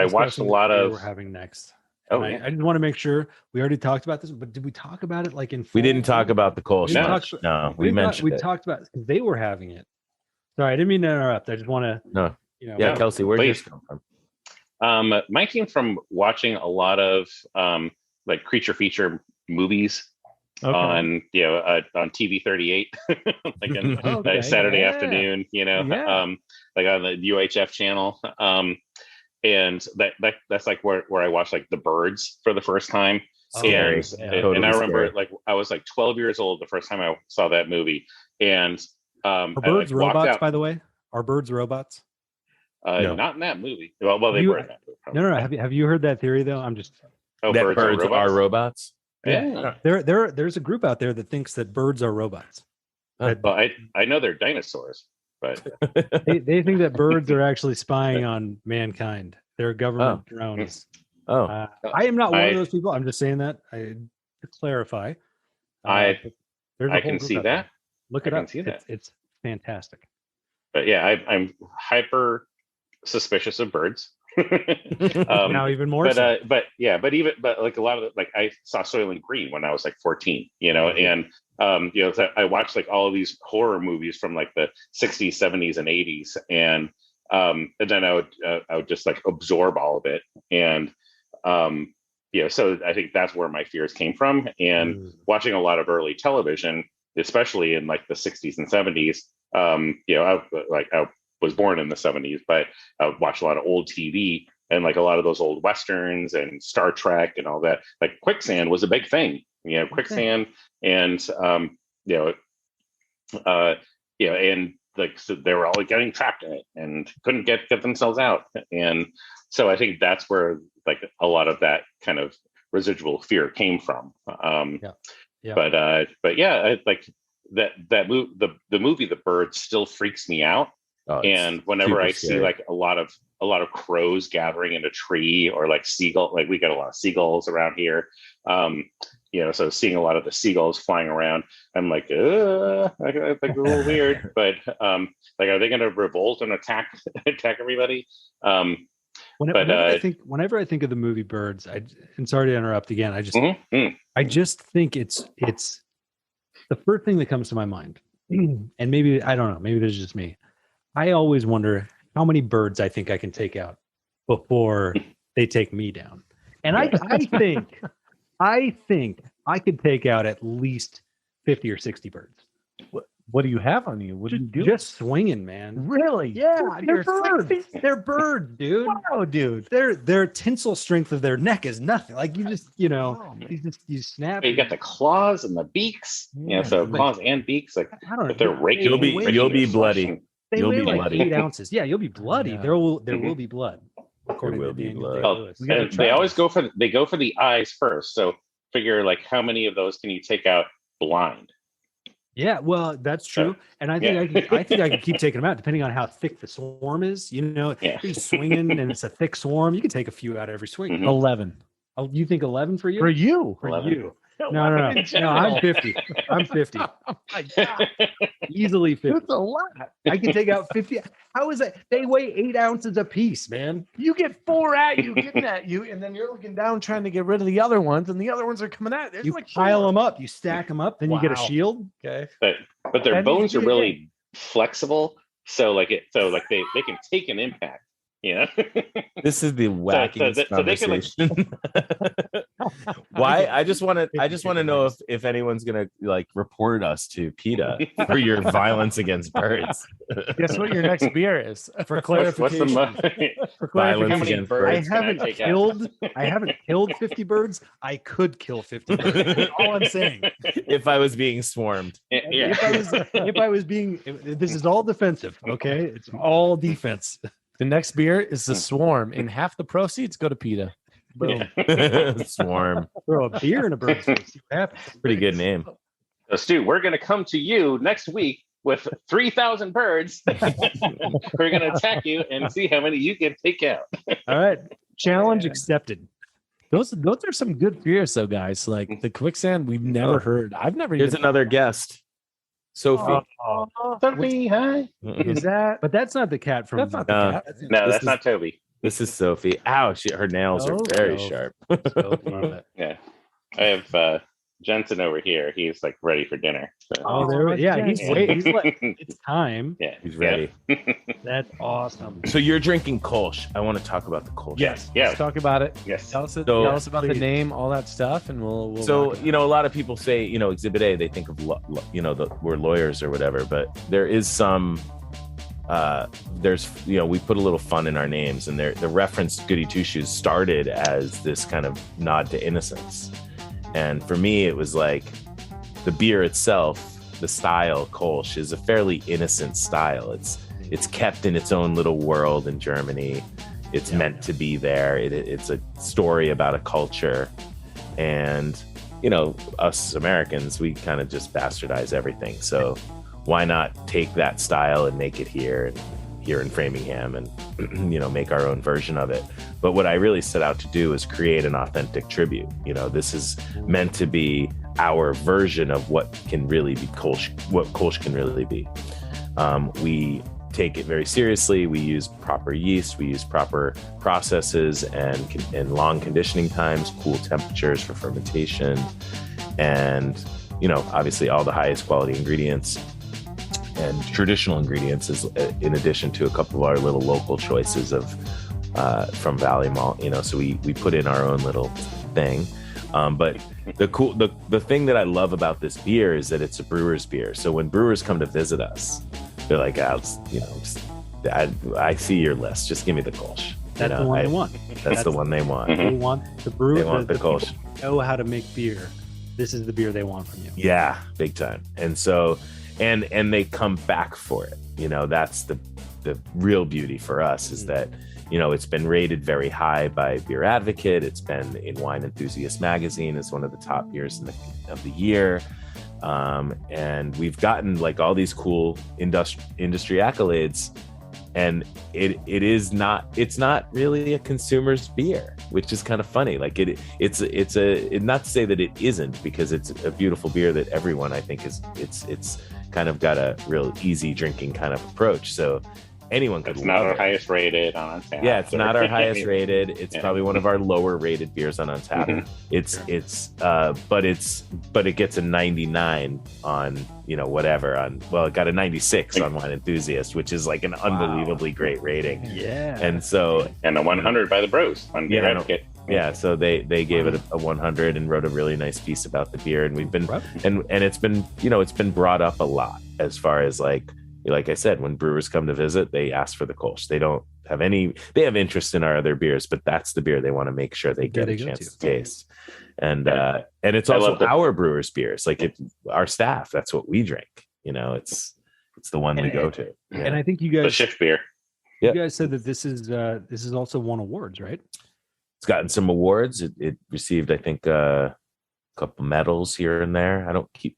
watched a lot of. We're having next. Oh, I just want to make sure we already talked about this, but did we talk about it like in? We didn't talk about the Kolsch. No, we mentioned it. We talked about because they were having it. Sorry, I didn't mean to interrupt. I just want to. No. Yeah, Kelsey, where'd yours come from? Mine came from watching a lot of like creature feature movies on TV 38, like on Saturday afternoon. Like on the UHF channel. And that's like where I watched like The Birds for the first time. Scary. And I remember like I was like 12 years old the first time I saw that movie. And are birds robots, by the way? Are birds robots? No. Not in that movie. Well, they were in that movie. No. Have you heard that theory though? I'm just. That birds are robots. Yeah. There's a group out there that thinks that birds are robots. Well, I know they're dinosaurs. But they think that birds are actually spying on mankind. They're government drones. I am not one of those people. I'm just saying that to clarify. I can see that. Look it up. It's fantastic. But yeah, I'm hyper suspicious of birds. Now even more. But like a lot of I saw Soylent Green when I was like 14. And I watched like all of these horror movies from like the 60s, 70s, and 80s, and then I would just like absorb all of it, and so I think that's where my fears came from. And watching a lot of early television, especially in like the 60s and 70s, I was born in the 70s, but I watched a lot of old TV and like a lot of those old Westerns and Star Trek and all that. Like Quicksand was a big thing. Quicksand and and like so they were all getting trapped in it and couldn't get themselves out. And so I think that's where like a lot of that kind of residual fear came from. But yeah, like that movie The Birds still freaks me out. And whenever I see like a lot of crows gathering in a tree, or like seagull, like we got a lot of seagulls around here. So seeing a lot of the seagulls flying around, I'm like, I think it's a little weird. But like, are they going to revolt and attack everybody? Whenever I think of the movie Birds, and sorry to interrupt again, I just think it's the first thing that comes to my mind, and maybe I don't know, maybe this is just me. I always wonder how many birds I think I can take out before they take me down. And I think I could take out at least 50 or 60 birds. What do you have on you? What do you do? Just swinging, man. Really? Yeah, they're birds. sexy. They're birds, dude. Wow, dude. Their tensile strength of their neck is nothing. Like you just, you snap. You got the claws and the beaks. Yeah, so like- claws and beaks. Like I don't know. if they're raking, You'll be bloody. They You'll weigh be like bloody. 8 ounces. Yeah, you'll be bloody. Yeah. There will be blood. According will to be Daniel blood. Day-Lewis. We gotta And try they always this. go for the eyes first. So figure like how many of those can you take out blind? Yeah, well, that's true. And I think I can keep taking them out depending on how thick the swarm is. Yeah. You're swinging and it's a thick swarm. You can take a few out every swing. Mhm. 11 Oh, you think 11 for you? for you. For 11. you. No. No, I'm 50. I'm 50. Oh my God, Easily 50. that's a lot. I can take out 50. How is that? They weigh 8 ounces a piece, man. You get 4 at you, getting at you, and then you're looking down trying to get rid of the other ones, and the other ones are coming at. There's You like pile 4. them up, you stack them up, then you get a Wow. shield. Okay. But their That bones needs are to be a really flexible. So they can take an impact. This is the wackiest so they can, like- conversation. Why? I just want to know if anyone's gonna like report us to PETA for your violence against birds. Guess what your next beer is? For What's the clarification, mo- Violence how many against birds I can haven't take out? killed 50 birds. I could kill 50 birds. That's all I'm saying. If I was being swarmed, Yeah. If I was being, this is all defensive. Okay, it's all defense. The next beer is the Swarm, and half the proceeds go to PETA. Boom. swarm. Throw a beer in a bird's face. See what happens. Pretty good name. So Stu, we're going to come to you next week with 3,000 birds. We're going to attack you and see how many you can take out. All right, challenge Yeah. accepted. Those are some good beers, though, guys. Like the Quicksand, we've never heard. I've never. Here's even another guest, Sophie. Sophie, hi. Mhm. Is that? But that's not the cat from. That's not the No. cat. No, This that's not Toby. This is Sophie. Ow, her nails are Oh, very no. sharp. Yeah. I have Jensen over here. He's like ready for dinner. So. Oh, there. Yeah, he's Yeah. wait. He's like, it's time. Yeah. He's ready. That's awesome. So you're drinking Kolsch. I want to talk about the Kolsch. Yes. Yeah. Let's talk about it. Yes. Tell us, So- tell us about the Please. name, all that stuff, and we'll So rock it. a lot of people say Exhibit A, they think of we're lawyers or whatever, but there is some we put a little fun in our names, and the reference Goody Two Shoes started as this kind of nod to innocence, and for me it was like the beer itself, the style Kolsch is a fairly innocent style. It's kept in its own little world in Germany. It's meant to be there. It's a story about a culture, and us Americans, we kind of just bastardize everything. So why not take that style and make it here in Framingham and make our own version of it. But what I really set out to do is create an authentic tribute. This is meant to be our version of what can really be Kolsch, what Kolsch can really be. We take it very seriously. We use proper yeast, we use proper processes and long conditioning times, cool temperatures for fermentation, and obviously all the highest quality ingredients and traditional ingredients, is in addition to a couple of our little local choices of from Valley Malt. So we put in our own little thing. But the thing that I love about this beer is that it's a brewer's beer. So when brewers come to visit us, they're like, I see your list. Just give me the Kolsch. That's the one they want. That's the one they want. They want the brewer. They want the Kolsch. Know how to make beer. This is the beer they want from you. Yeah, big time. And so, and they come back for it. That's the real beauty for us, is that it's been rated very high by Beer Advocate. It's been in Wine Enthusiast magazine as one of the top beers of the year. And we've gotten like all these cool industry accolades, and it's not really a consumer's beer, which is kind of funny. Like it's not to say that it isn't, because it's a beautiful beer that everyone, I think, it's kind of got a real easy drinking kind of approach. So anyone could It's not love our it. highest rated on Untapped. Yeah, it's not our highest rated. It's Yeah. probably one of our lower rated beers on Untapped. But it gets a 99 on it got a 96 on Wine Enthusiast, which is like an unbelievably great rating. Yeah. And so And a 100 by the Bros on Beer Yeah, Advocate. Yeah, so they gave it a 100 and wrote a really nice piece about the beer, and we've been and it's been, you know, it's been brought up a lot as far as like I said, when brewers come to visit, they ask for the Kolsch. They don't have they have interest in our other beers, but that's the beer they want to make sure they get a chance to taste. And it's also our brewers' beers. Like our staff, that's what we drink. You know, it's the one we go to. Yeah. And I think you guys The shift beer. you guys said that this is also won awards, right? It's gotten some awards. It received, I think, a couple medals here and there.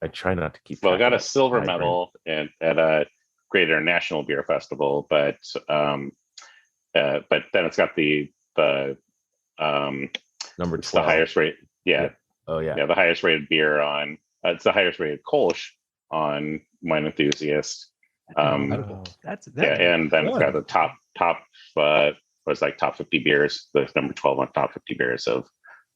I try not to keep. Well, I got a silver medal at a Great International Beer Festival, but then it's got the number 12, the highest rate. Yeah. Oh yeah. Yeah, the highest rated beer on. It's the highest rated Kolsch on Wine Enthusiast. That's and then it's got the top was like top 50 beers. The number 12 on top 50 beers of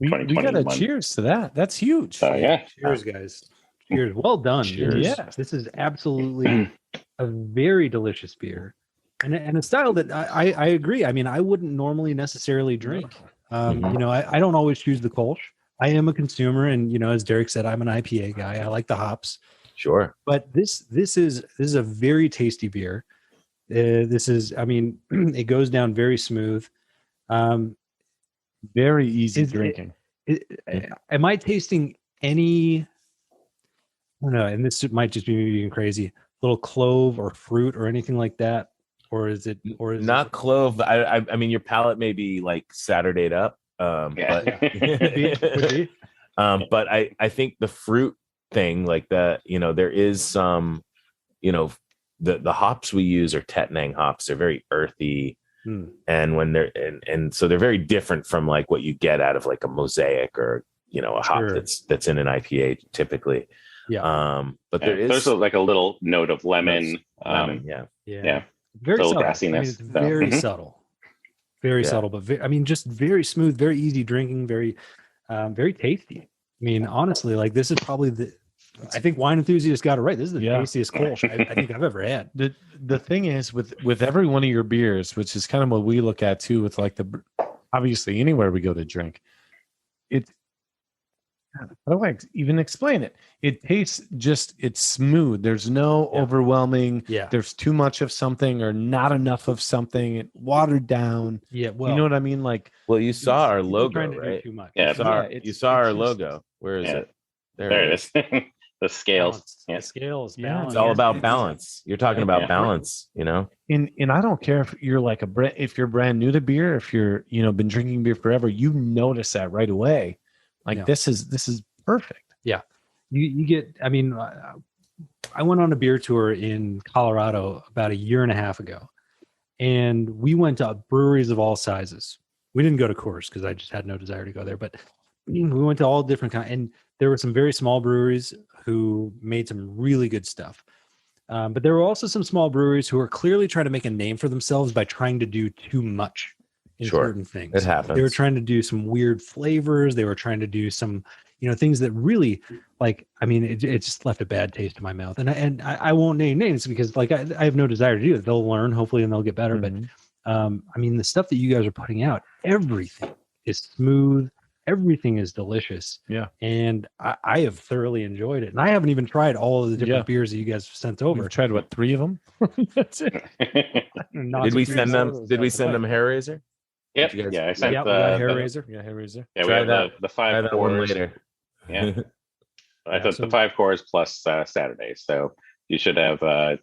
2021. We got to cheers to that. That's huge. Yeah. Cheers, guys. Cheers. Well done. Cheers. Yeah, this is absolutely a very delicious beer, and a style that I agree. I mean, I wouldn't normally necessarily drink. You know, I don't always choose the Kolsch. I am a consumer, and you know, as Derek said, I'm an IPA guy. I like the hops. Sure. But this is a very tasty beer. This is, I mean, it goes down very smooth. Very easy drinking. Am I tasting any? I don't know, and this might just be me being crazy. Little clove or fruit or anything like that, or is it? Or is not clove? I mean, your palate may be like Saturday'd up. But Could be. But I think the fruit thing, like that, you know, there is some, you know, the hops we use are Tettnang hops. They're very earthy, and when they're and so they're very different from like what you get out of like a Mosaic or, you know, a hop that's in an IPA typically. Yeah. But there's like a little note of lemon. Yeah. Very little subtle. grassiness. I mean, it's very subtle. Very subtle, but I mean, just very smooth, very easy drinking, very tasty. I mean, honestly, like this is probably I think Wine Enthusiast got it right. This is the tastiest Kolsch I think I've ever had. The thing is with every one of your beers, which is kind of what we look at too, with like obviously anywhere we go to drink, how do I even explain it? It tastes it's smooth. There's no overwhelming. Yeah. There's too much of something or not enough of something. It watered down. Yeah. Well, you know what I mean? Like, well, you saw our logo, trying to do right? too much. Yeah. You saw our logo. Where is it? There it is. The scales. The scales. Yeah, Balance. It's all about balance. You're talking about balance, you know? and I don't care if you're like if you're brand new to beer, if you're, you know, been drinking beer forever, you notice that right away. Like this is perfect. Yeah. You get, I mean, I went on a beer tour in Colorado about a year and a half ago, and we went to breweries of all sizes. We didn't go to Coors because I just had no desire to go there, but we went to all different kinds, and there were some very small breweries who made some really good stuff. But there were also some small breweries who are clearly trying to make a name for themselves by trying to do too much in certain things. It happens. They were trying to do some weird flavors. They were trying to do some, you know, things that really, like, I mean, it just left a bad taste in my mouth. And I won't name names because, like, I have no desire to do it. They'll learn, hopefully, and they'll get better. But I mean, the stuff that you guys are putting out, everything is smooth. Everything is delicious. Yeah. And I have thoroughly enjoyed it. And I haven't even tried all of the different beers that you guys have sent over. We've tried what, 3 of them? That's it. Did we send them Hair Razor? Yep. Yeah, I sent Hair Razor. Yeah, Hair Razor. Yeah, we have the 5 cores later. Yeah. I thought the 5 cores plus Saturday. So you should have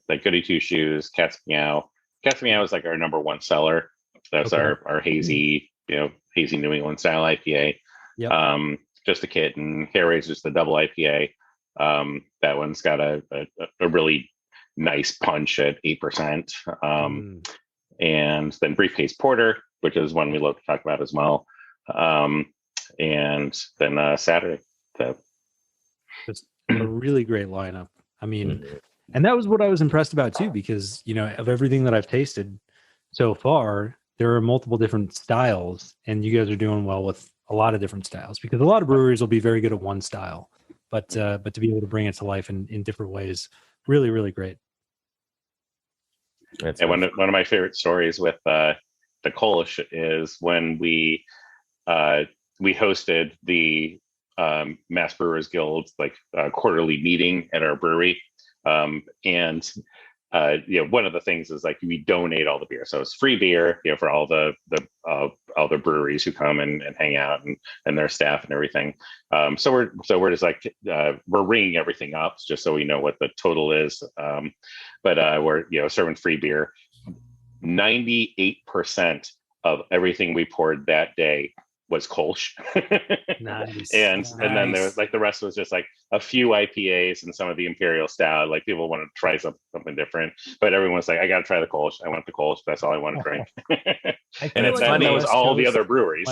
like Goody Two Shoes, Cat's Meow. Cat's Meow is like our number 1 seller. That's our hazy, you know, hazy New England style IPA. Yep. Just a Kitten. Hair Razor is the double IPA. That one's got a really nice punch at 8%. And then Briefcase Porter, which is one we love to talk about as well. And then Saturday. So it's a really great lineup. I mean, and that was what I was impressed about too, because, you know, of everything that I've tasted so far, there are multiple different styles, and you guys are doing well with a lot of different styles, because a lot of breweries will be very good at one style, but to be able to bring it to life in different ways, really, really great. And one of my favorite stories with the Kolsch is when we we hosted the Mass Brewers Guild like quarterly meeting at our brewery, and one of the things is like we donate all the beer, so it's free beer, for all the breweries who come and hang out and their staff and everything. So we're just like we're ringing everything up just so we know what the total is. But we're serving free beer. 98% of everything we poured that day was Kolsch. Nice. and then there was like the rest was just like a few IPAs and some of the Imperial Stout. Like people wanted to try something different, but everyone's like, I got to try the Kolsch. I want the Kolsch. That's all I want to drink. And it's funny. That was all the other breweries.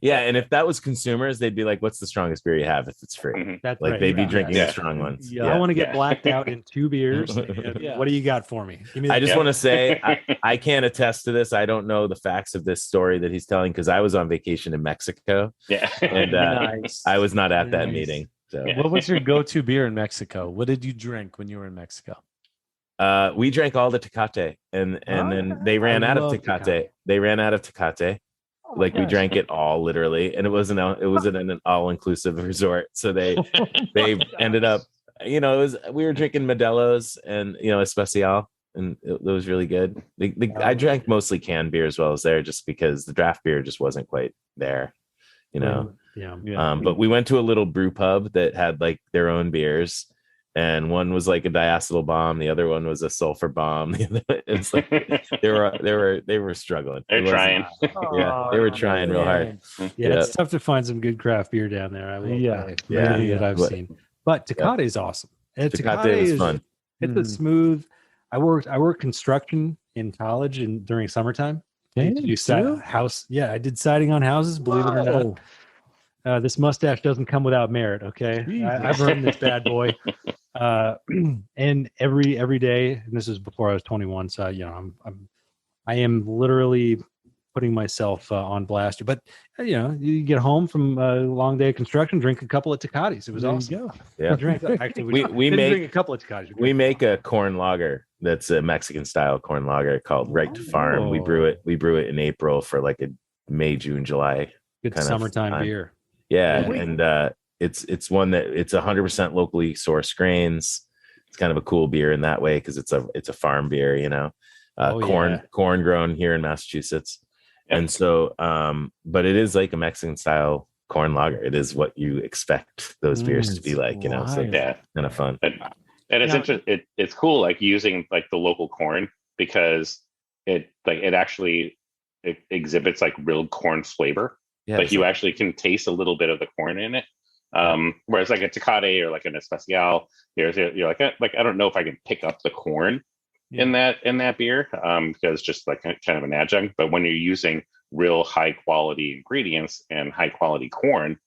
Yeah. And if that was consumers, they'd be like, what's the strongest beer you have if it's free? Mm-hmm. That's like right. they'd be drinking the strong ones. I want to get blacked out in 2 beers. What do you got for me? Give me I just want to say I can't attest to this. I don't know the facts of this story that he's telling because I was on vacation in Mexico. Yeah. And I was not at that meeting. So what was your go-to beer in Mexico? What did you drink when you were in Mexico? We drank all the Tecate and then they ran out of Tecate. They ran out of Tecate. Like we drank it all literally, and it wasn't an all-inclusive resort. So they ended up, we were drinking Modelo's and Especial, and it was really good. I drank mostly canned beer as well as there, just because the draft beer just wasn't quite there, But we went to a little brew pub that had like their own beers. And one was like a diacetyl bomb, the other one was a sulfur bomb. It's like they were struggling. They're trying. Yeah, they were trying real hard. Yeah, it's tough to find some good craft beer down there. I will say. That I've seen. But Tecate is awesome. Tecate is fun. It's a smooth. I worked construction in college and during summertime. I did siding on houses. Believe it or not. This mustache doesn't come without merit. Okay, I've earned this bad boy. And every day, and this is before I was 21, so I am literally putting myself on blast. But you get home from a long day of construction, drink a couple of Tecates. It was awesome. Yeah, we drink a couple of Tecates. We make a corn lager that's a Mexican style corn lager called Right to Farm. We brew it in April for like a May, June, July. Good summertime beer. Yeah, and it's one that it's 100% locally sourced grains. It's kind of a cool beer in that way because it's a farm beer, corn grown here in Massachusetts. And so, but it is like a Mexican style corn lager. It is what you expect those beers to be like, So kind of fun. And it's interesting. It's cool, like using like the local corn because it actually exhibits like real corn flavor. Yeah, like you actually can taste a little bit of the corn in it. Whereas like a Tecate or like an Especial, you're like I don't know if I can pick up the corn in that beer because just like kind of an adjunct. But when you're using real high quality ingredients and high quality corn,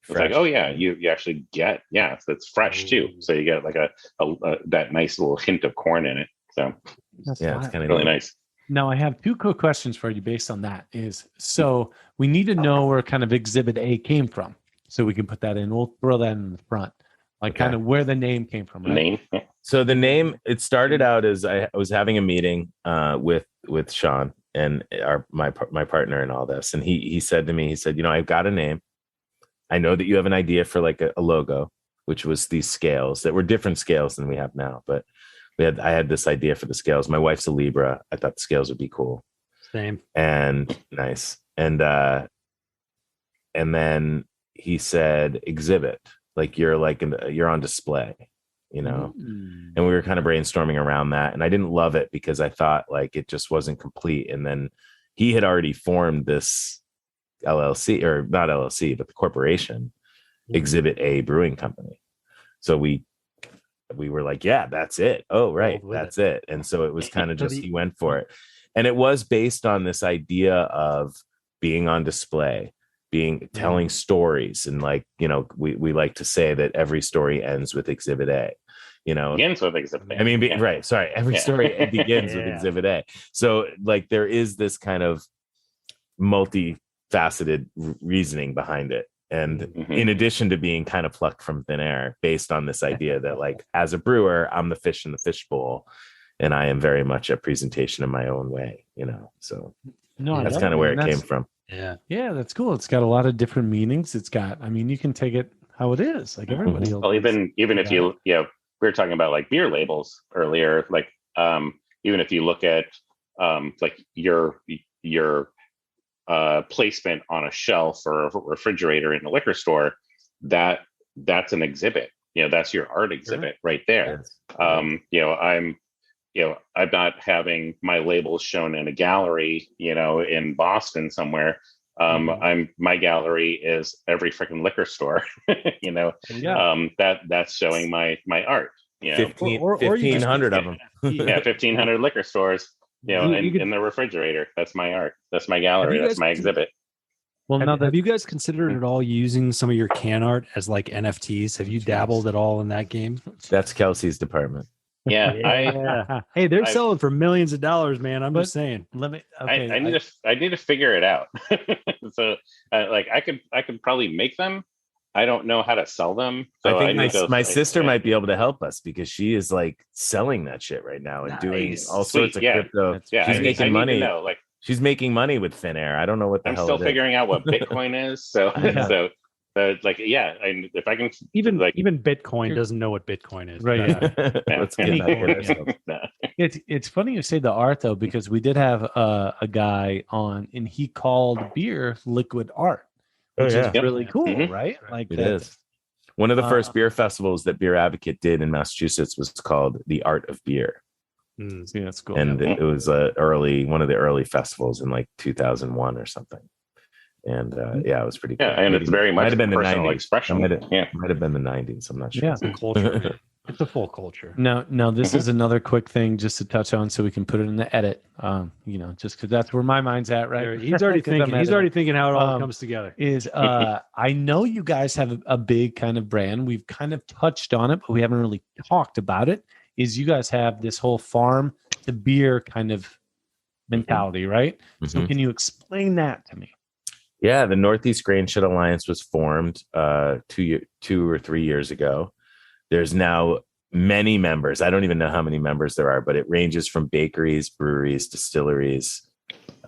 it's like, oh yeah, you actually get it's fresh too. So you get like a that nice little hint of corn in it. So it's kind of really nice. Now, I have 2 quick questions for you based on that. So we need to know where kind of Exhibit A came from, so we can put that in. We'll throw that in the front, kind of where the name came from. Right? Name. So the name, it started out as I was having a meeting with Sean and my partner and all this, and he said to me, he said, I've got a name. I know that you have an idea for like a logo, which was these scales that were different scales than we have now, but I had this idea for the scales. My wife's a Libra. I thought the scales would be cool. Same. And nice. And then he said, exhibit, like you're on display, and we were kind of brainstorming around that. And I didn't love it because I thought like it just wasn't complete. And then he had already formed this LLC, or not LLC, but the corporation, Exhibit A Brewing Company. So we were like, yeah, that's it. Oh, right. That's it. And so it was kind of just, he went for it. And it was based on this idea of being on display, telling stories. And like, we like to say that every story ends with Exhibit A, Begins with Exhibit A. I mean, right. Sorry. Every story begins with Exhibit A. So like, there is this kind of multifaceted reasoning behind it. And in addition to being kind of plucked from thin air based on this idea that like, as a brewer, I'm the fish in the fishbowl and I am very much a presentation in my own way, so that's kind of where it came from. Yeah, that's cool. It's got a lot of different meanings. It's got, I mean, you can take it how it is. Like everybody. Well, even if you, we were talking about like beer labels earlier. Like, even if you look at like your placement on a shelf or a refrigerator in a liquor store, that's an exhibit. That's your art exhibit right there. I'm not having my labels shown in a gallery, in Boston somewhere. My gallery is every freaking liquor store, that's showing my art, 1,500 of them. 1,500 liquor stores, in the refrigerator. That's my art. That's my gallery. That's my exhibit. Well, have you guys considered at all using some of your can art as like NFTs? Have you dabbled at all in that game? That's Kelsey's department. Yeah. Hey, they're selling for millions of dollars, man. I'm just saying. I need to figure it out. So, like, I could probably make them. I don't know how to sell them. So I think my sister might be able to help us because she is like selling that shit right now and doing all sorts of crypto. Yeah, she's making money. Know, like, she's making money with thin air. I don't know what the hell. I'm still figuring out what Bitcoin is. So, if I can, even Bitcoin doesn't know what Bitcoin is, right? Let's get that. It's funny you say the art though, because we did have a guy on, and he called beer liquid art, which is really cool, right? Like it is. One of the first beer festivals that Beer Advocate did in Massachusetts was called The Art of Beer. Yeah, that's cool. And it was one of the early festivals in like 2001 or something. And it was pretty cool. Yeah, and it's very much might have been personal the 90s. expression. Might have been the 90s. I'm not sure. Yeah, it's a culture. It's a full culture. No, this is another quick thing just to touch on, so we can put it in the edit. Just because that's where my mind's at, right? He's already thinking. He's already thinking how it all comes together. I know you guys have a big kind of brand. We've kind of touched on it, but we haven't really talked about it. Is you guys have this whole farm to beer kind of mentality, right? So can you explain that to me? Yeah, the Northeast Grain Shed Alliance was formed 2 or 3 years ago. There's now many members. I don't even know how many members there are, but it ranges from bakeries, breweries, distilleries,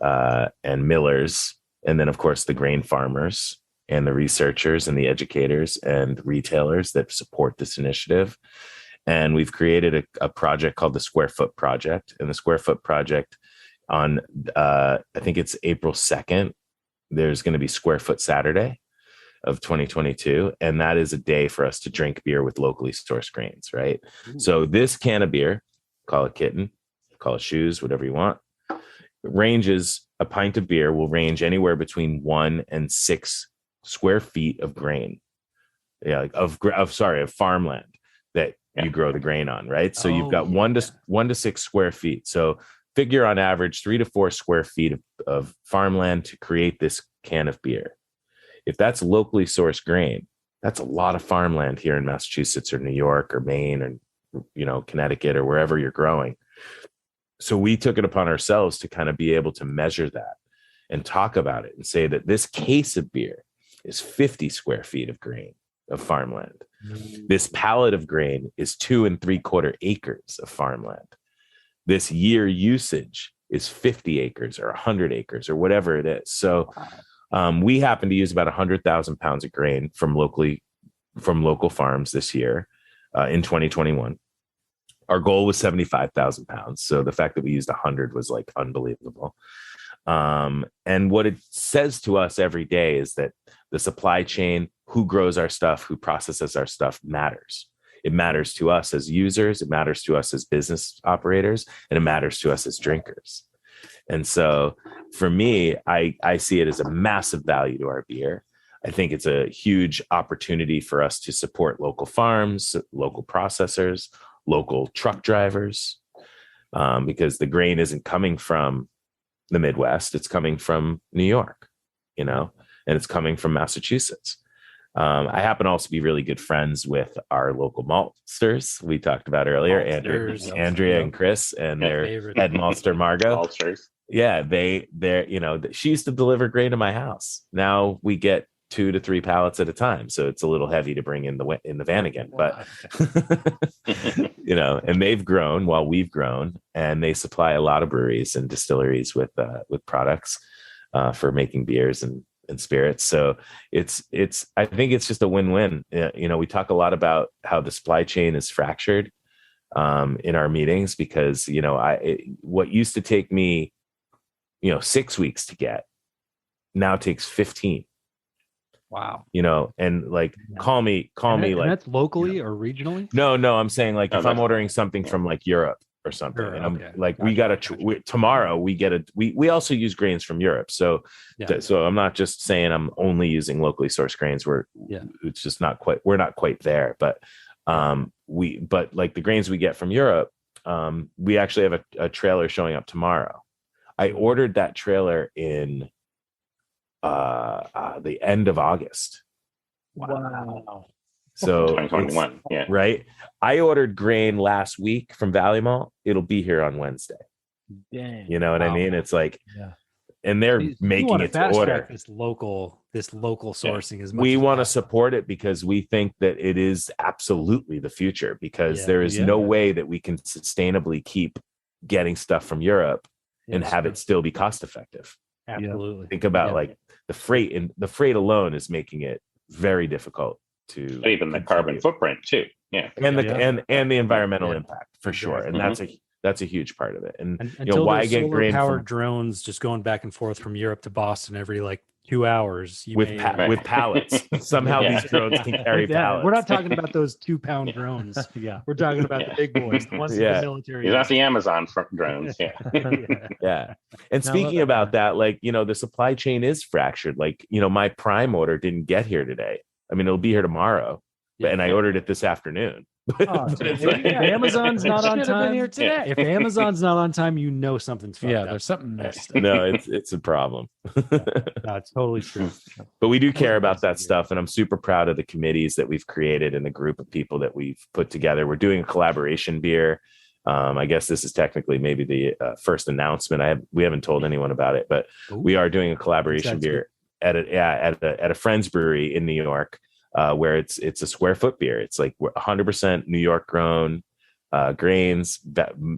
and millers. And then, of course, the grain farmers and the researchers and the educators and retailers that support this initiative. And we've created a project called the Square Foot Project. And the Square Foot Project on, I think it's April 2nd, there's going to be Square Foot Saturday of 2022. And that is a day for us to drink beer with locally sourced grains, right? Ooh. So this can of beer, call it kitten, call it shoes, whatever you want, a pint of beer will range anywhere between 1 and 6 square feet of grain. Yeah, of farmland that you grow the grain on, right? So you've got 1 to 6 square feet. So figure on average 3 to 4 square feet of farmland to create this can of beer. If that's locally sourced grain, that's a lot of farmland here in Massachusetts or New York or Maine or, Connecticut or wherever you're growing. So we took it upon ourselves to kind of be able to measure that and talk about it and say that this case of beer is 50 square feet of grain of farmland. This pallet of grain is 2 3/4 acres of farmland. This year usage is 50 acres or 100 acres or whatever it is. So we happen to use about 100,000 pounds of grain from local farms this year in 2021. Our goal was 75,000 pounds. So the fact that we used 100 was like unbelievable. And what it says to us every day is that the supply chain, who grows our stuff, who processes our stuff matters. It matters to us as users, it matters to us as business operators, and it matters to us as drinkers. And so for me, I see it as a massive value to our beer. I think it's a huge opportunity for us to support local farms, local processors, local truck drivers, because the grain isn't coming from the Midwest. It's coming from New York, and it's coming from Massachusetts. I happen to also be really good friends with our local maltsters we talked about earlier, Andrea and Chris, and their head maltster Margot. Maltsters. Yeah, she used to deliver grain to my house. Now we get 2 to 3 pallets at a time, so it's a little heavy to bring in the van again. But and they've grown while we've grown, and they supply a lot of breweries and distilleries with products. for making beers and spirits. So it's I think it's just a win-win. We talk a lot about how the supply chain is fractured in our meetings, because what used to take me 6 weeks to get now takes 15. Wow. And like call me and like that's locally or regionally. No, I'm saying like if I'm ordering something from like Europe or something, and I'm like, we got tomorrow we get we also use grains from Europe. So I'm not just saying I'm only using locally sourced grains. It's just we're not quite there, but like the grains we get from Europe, we actually have a trailer showing up tomorrow. I ordered that trailer in the end of August. Wow. So 2021. Yeah. Right. I ordered grain last week from Valley Malt. It'll be here on Wednesday. Dang. You know what I mean? It's like, and they're making it to order. This local sourcing is much. We want to support it because we think that it is absolutely the future, because there is no way that we can sustainably keep getting stuff from Europe and have it still be cost effective. Absolutely. Think about like the freight, and the freight alone is making it very difficult to even the carbon footprint too. Yeah. And the environmental impact for sure. And that's a huge part of it. And why get grain powered drones just going back and forth from Europe to Boston every like 2 hours with pallets. Somehow these drones can carry pallets. We're not talking about those 2-pound drones. We're talking about the big boys, the ones in the military. You're not the Amazon drones. And speaking about that, like, the supply chain is fractured. Like, my Prime order didn't get here today. I mean, it'll be here tomorrow, and I ordered it this afternoon. If Amazon's not on time here today. If Amazon's not on time, something's fucked up. There's something missed. No, it's a problem. It's totally true. But we do care about that stuff, and I'm super proud of the committees that we've created and the group of people that we've put together. We're doing a collaboration beer. I guess this is technically maybe the first announcement. We haven't told anyone about it, but we are doing a collaboration beer at a friend's brewery in New York. Where it's a square foot beer. It's like 100% New York grown grains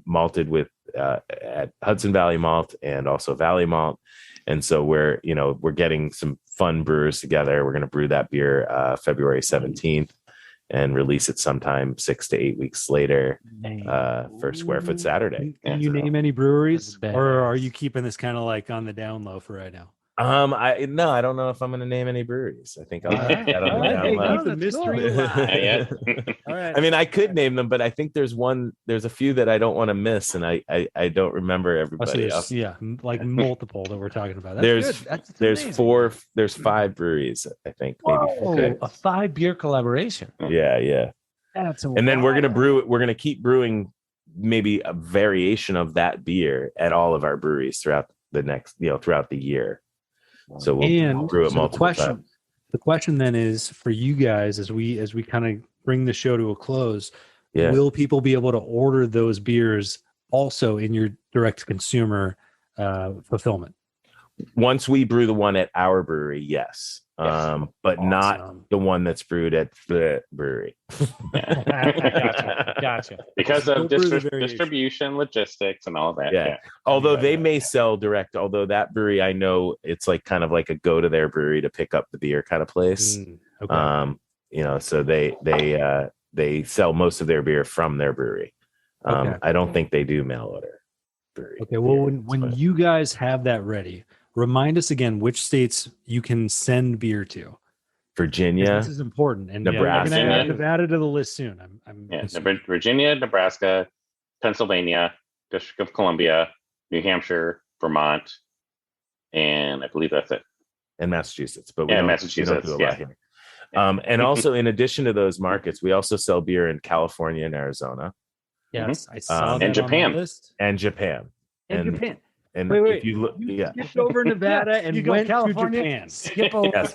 malted with at Hudson Valley Malt and also Valley Malt. And so we're getting some fun brewers together. We're going to brew that beer February 17th and release it sometime 6 to 8 weeks later for Square Foot Saturday. Can you name any breweries, or are you keeping this kind of like on the down low for right now? I don't know if I'm going to name any breweries. I think I'll keep that on the down low. Keep the mystery alive. All right. I mean, I could name them, but I think there's a few that I don't want to miss, and I don't remember everybody else. Like multiple that we're talking about. There's 5 breweries, I think. Maybe a 5 beer collaboration. Yeah. And then we're going to keep brewing maybe a variation of that beer at all of our breweries throughout the year. So we'll brew it multiple times. The question then is for you guys, as we kind of bring the show to a close, will people be able to order those beers also in your direct to consumer fulfillment? Once we brew the one at our brewery, yes. But awesome. Not the one that's brewed at the brewery. Gotcha. Because of distribution, logistics, and all that. Yeah. Although they may sell direct, although that brewery, I know it's like kind of like a go to their brewery to pick up the beer kind of place. Okay. So they sell most of their beer from their brewery. I don't think they do mail order brewery. Okay. Well, when you guys have that ready, remind us again which states you can send beer to. Virginia. This is important. And Nebraska. We're going to add Nevada to the list soon. Virginia, Nebraska, Pennsylvania, District of Columbia, New Hampshire, Vermont, and I believe that's it. And Massachusetts. But Massachusetts. We don't do a lot here. And also, in addition to those markets, we also sell beer in California and Arizona. Yes, I saw that and Japan. on the list. And Japan. Japan. And wait, if you look, skipped over Nevada and go went California, to Japan. Skip over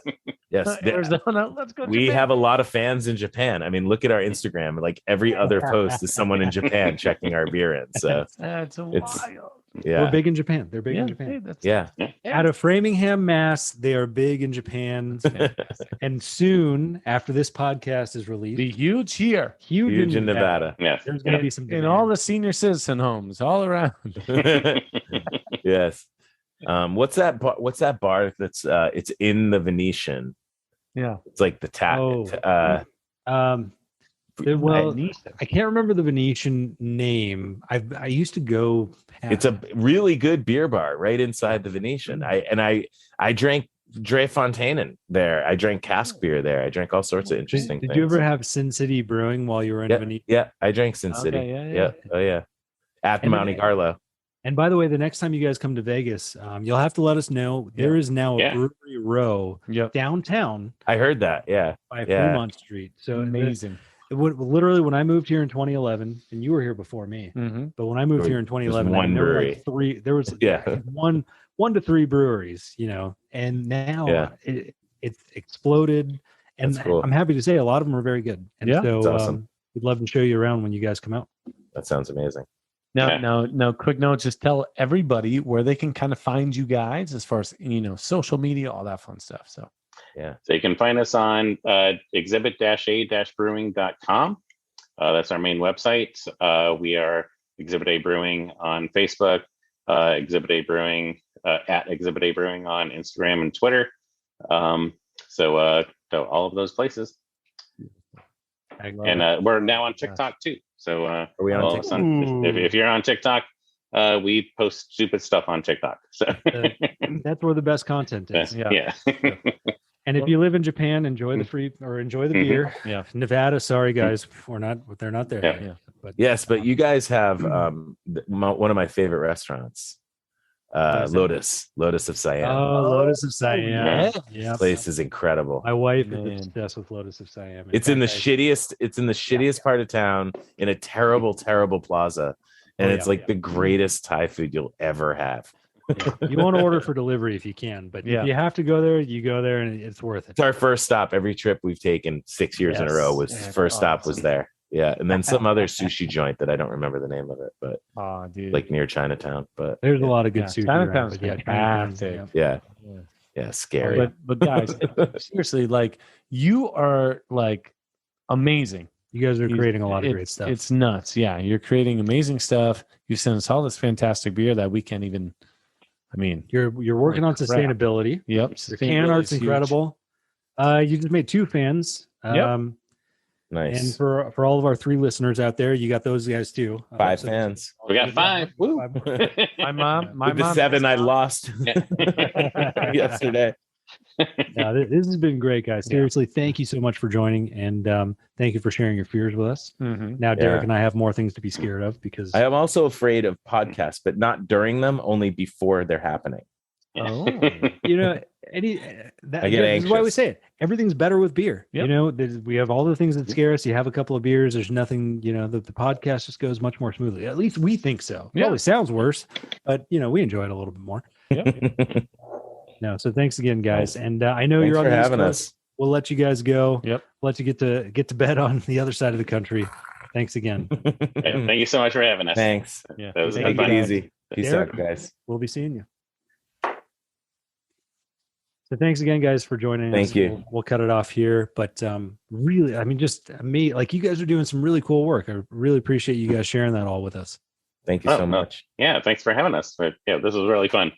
yes. Arizona. Let's go. We Japan. have a lot of fans in Japan. I mean, look at our Instagram. Like every other post is someone in Japan checking our beer in. So that's wild. Yeah, we're big in Japan. They're big in Japan. Out of Framingham, Mass, they are big in Japan. And soon, after this podcast is released, be huge here, huge in Nevada. Yes, there's going to be some in all the senior citizen homes all around. Yes. What's that bar that's it's in the Venetian? Yeah. It's like the Well, I can't remember the Venetian name. I used to go past. it's a really good beer bar right inside the Venetian. I drank Dre Fontainen there. I drank cask beer there. I drank all sorts of interesting Did things. you ever have Sin City Brewing while you were in Venetian? Yeah, I drank Sin City. yeah. Oh yeah. At And Monte Carlo. And by the way, the next time you guys come to Vegas, you'll have to let us know. There is now a brewery row downtown. I heard that. Yeah. By Fremont Street. So amazing. Literally, when I moved here in 2011, and you were here before me, but when I moved here in 2011, there were like three. There was one to three breweries, and now it's exploded. And cool. I'm happy to say a lot of them are very good. And so awesome. we'd love to show you around when you guys come out. That sounds amazing. Now, quick note, just tell everybody where they can kind of find you guys as far as, social media, all that fun stuff. So, So you can find us on exhibit-a-brewing.com. That's our main website. We are Exhibit A Brewing on Facebook, Exhibit A Brewing at Exhibit A Brewing on Instagram and Twitter. So all of those places. And we're now on TikTok too. So are we on TikTok? If you're on TikTok, we post stupid stuff on TikTok. So that's where the best content is. Yeah. And if you live in Japan, enjoy the beer. Yeah. Nevada, sorry guys, they're not there. Yeah. But but you guys have one of my favorite restaurants. Lotus of Siam. Oh, Lotus of Siam. Yeah. Place is incredible. My wife is obsessed with Lotus of Siam. It's in the shittiest part of town in a terrible plaza. And it's like the greatest Thai food you'll ever have. You want to order for delivery if you can, but if you have to go there, you go there and it's worth it. It's our first stop. Every trip we've taken 6 years in a row stop was there. Yeah, and then some other sushi joint that I don't remember the name of it, but like near Chinatown. But there's a lot of good sushi. Chinatown's fantastic. Yeah, scary. But guys, seriously, like you are like amazing. You guys are creating a lot of great stuff. It's nuts. Yeah, you're creating amazing stuff. You sent us all this fantastic beer that we can't even. I mean, you're working on sustainability. Yep, your can art's incredible. You just made 2 fans. Nice. And for all of our 3 listeners out there, you got those guys too. 5 fans. We got 5. Woo. My mom. The 7 I lost yesterday. This has been great, guys. Seriously, thank you so much for joining, and thank you for sharing your fears with us. Now, Derek and I have more things to be scared of because I am also afraid of podcasts, but not during them, only before they're happening. Oh, I get this anxious. is why we say it. Everything's better with beer. We have all the things that scare us. You have a couple of beers. There's nothing. The podcast just goes much more smoothly. At least we think so. Probably sounds worse, but we enjoy it a little bit more. No, so thanks again, guys. And I know you're on the having East Coast. us. We'll let you guys go. Let you get to bed on the other side of the country. Thanks again. Thank you so much for having us. Thanks. That was Take fun. it easy. Peace out, guys. We'll be seeing you. So thanks again, guys, for joining us. Thank you. We'll cut it off here. But really, I mean, just me, like you guys are doing some really cool work. I really appreciate you guys sharing that all with us. Thank you so much. Yeah, thanks for having us. But this was really fun.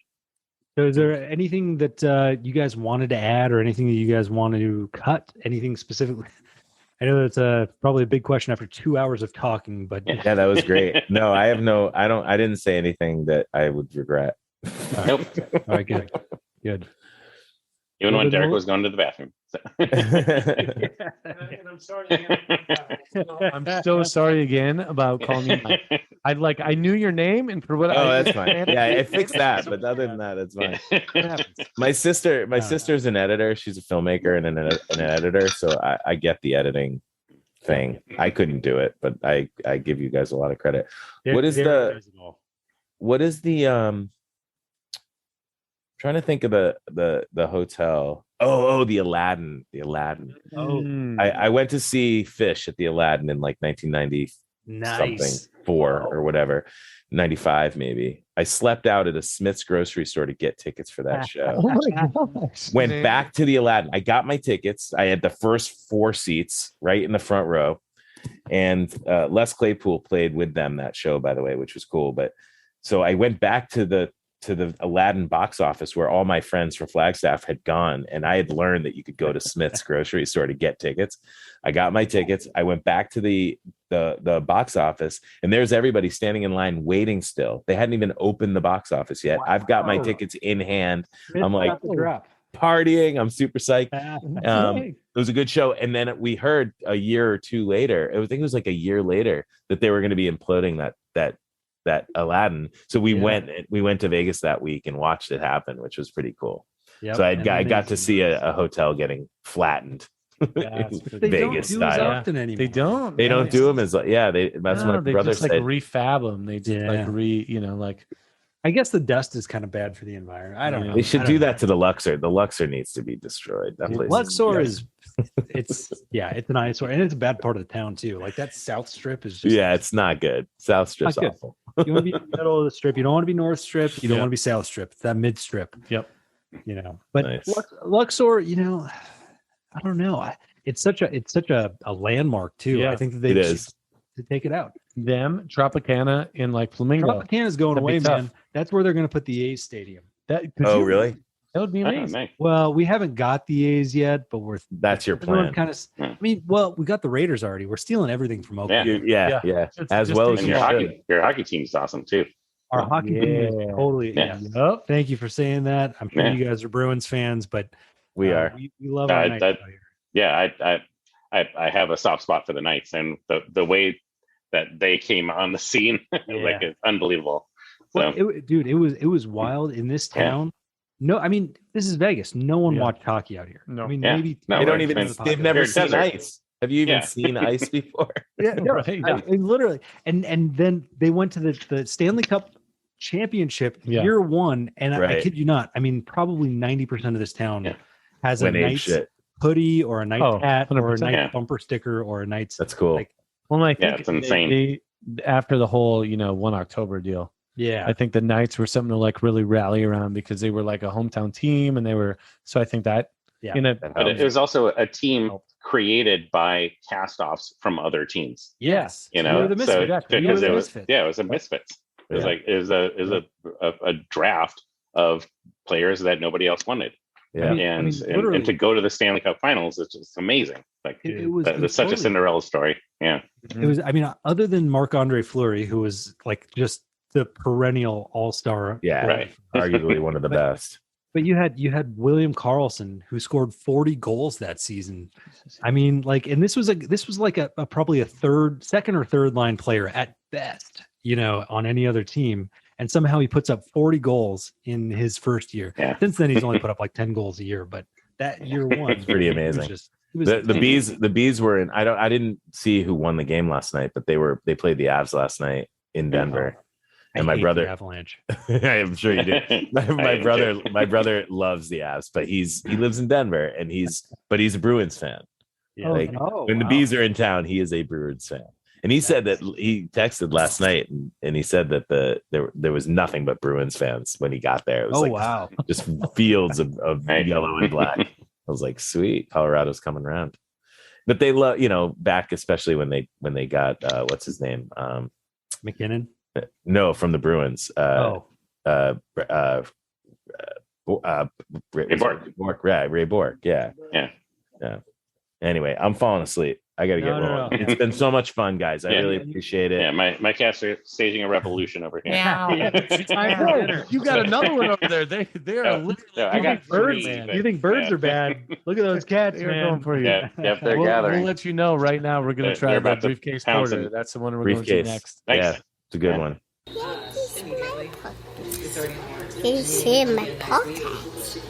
So is there anything that you guys wanted to add or anything that you guys want to cut? Anything specifically? I know that's probably a big question after 2 hours of talking, but yeah, that was great. No, I didn't say anything that I would regret. Nope. All right, good. Even when Derek was going to the bathroom. So. I'm sorry again. I'm so sorry again about calling you. I knew your name, and for what that's fine. Yeah, I fixed that, but other than that, it's fine. My sister's an editor. She's a filmmaker and an editor, so I get the editing thing. I couldn't do it, but I give you guys a lot of credit. What is the trying to think of the hotel. The Aladdin. I went to see Fish at the Aladdin in like 1990 something 4 or whatever, 95 maybe. I slept out at a Smith's grocery store to get tickets for that show. Oh my gosh! Went back to the Aladdin. I got my tickets. I had the first 4 seats right in the front row, and Les Claypool played with them that show, by the way, which was cool. But so I went back to the to the Aladdin box office where all my friends from Flagstaff had gone, and I had learned that you could go to Smith's grocery store to get tickets. I got my tickets. I went back to the box office, and there's everybody standing in line waiting still. They hadn't even opened the box office yet. Wow. I've got my tickets in hand. I'm like partying. I'm super psyched. It was a good show. And then we heard a year or two later, I think it was like a year later, that they were going to be imploding that Aladdin. So we went to Vegas that week and watched it happen, which was pretty cool. Yep. So I got to see a hotel getting flattened. Vegas style. They don't do them as that's what my brother just, said. Like refab them. They just I guess the dust is kind of bad for the environment. I don't know. They should do that to the Luxor. The Luxor needs to be destroyed. That place Luxor it's an eyesore, and it's a bad part of the town too. Like that South Strip is just it's not good. South Strip's awful. You want to be in the middle of the strip. You don't want to be North Strip. You don't want to be South Strip. It's that mid strip. Yep. But nice. Luxor, I don't know. It's such a landmark too. Yeah, I think that they should to take it out. Them, Tropicana, in like Flamingo. Tropicana's going away, man. That's where they're going to put the A's stadium. Really? That would be amazing. Well, we haven't got the A's yet, but that's your plan. We got the Raiders already. We're stealing everything from Oakland. Yeah. As well as your hockey team is awesome too. Our hockey team is totally. Yep. Thank you for saying that. I'm sure you guys are Bruins fans, but we are. We love our Knights out here. Yeah, I have a soft spot for the Knights, and the way that they came on the scene, like it's unbelievable. So, it was wild in this town. No, I mean, this is Vegas. No one watched hockey out here. No. I mean, maybe they don't even. They've never seen ice. Have you even seen ice before? Literally. And then they went to the Stanley Cup Championship year one, and I kid you not. I mean, probably 90% of this town has a Knights hoodie or a Knights hat 100%. Or a Knights bumper sticker or a Knights. That's cool. I think it's insane. After the whole 1 October deal. Yeah, I think the Knights were something to like really rally around because they were like a hometown team, and they were. So I think that but it was also a team created by cast-offs from other teams. Yes, it was a misfits. It was like a draft of players that nobody else wanted. Yeah, and to go to the Stanley Cup Finals, it's just amazing. Like it was such a Cinderella story. Yeah, it was. I mean, other than Marc-Andre Fleury, who was like just the perennial all-star. Yeah, right. Arguably one of the best. But you had William Karlsson, who scored 40 goals that season. I mean, like, and this was like a probably second or third line player at best, on any other team. And somehow he puts up 40 goals in his first year. Yeah. Since then, he's only put up like 10 goals a year. But that year one, it's pretty amazing. The bees were in. I didn't see who won the game last night, but they played the Avs last night in Denver. And my brother, Avalanche. I'm sure you did. My brother loves the Avs, but he lives in Denver, and he's a Bruins fan. Yeah. When the Bees are in town, he is a Bruins fan. And he said that he texted last night, and he said that there was nothing but Bruins fans when he got there. It was just fields of yellow and black. I was like, sweet, Colorado's coming around. But they love, back especially when they got what's his name, McKinnon. No, from the Bruins. Ray Bourque. Yeah. Anyway, I'm falling asleep. I got to get rolling. It's been so much fun, guys. I really appreciate it. Yeah, my cats are staging a revolution over here. You got another one over there. They are literally. I got birds. You think birds are bad? Look at those cats, man. Going for you. Yep, they're gathering. We'll let you know right now. We're going to try the briefcase porter. That's the one we're going to next. Yeah, it's a good one. This is my podcast.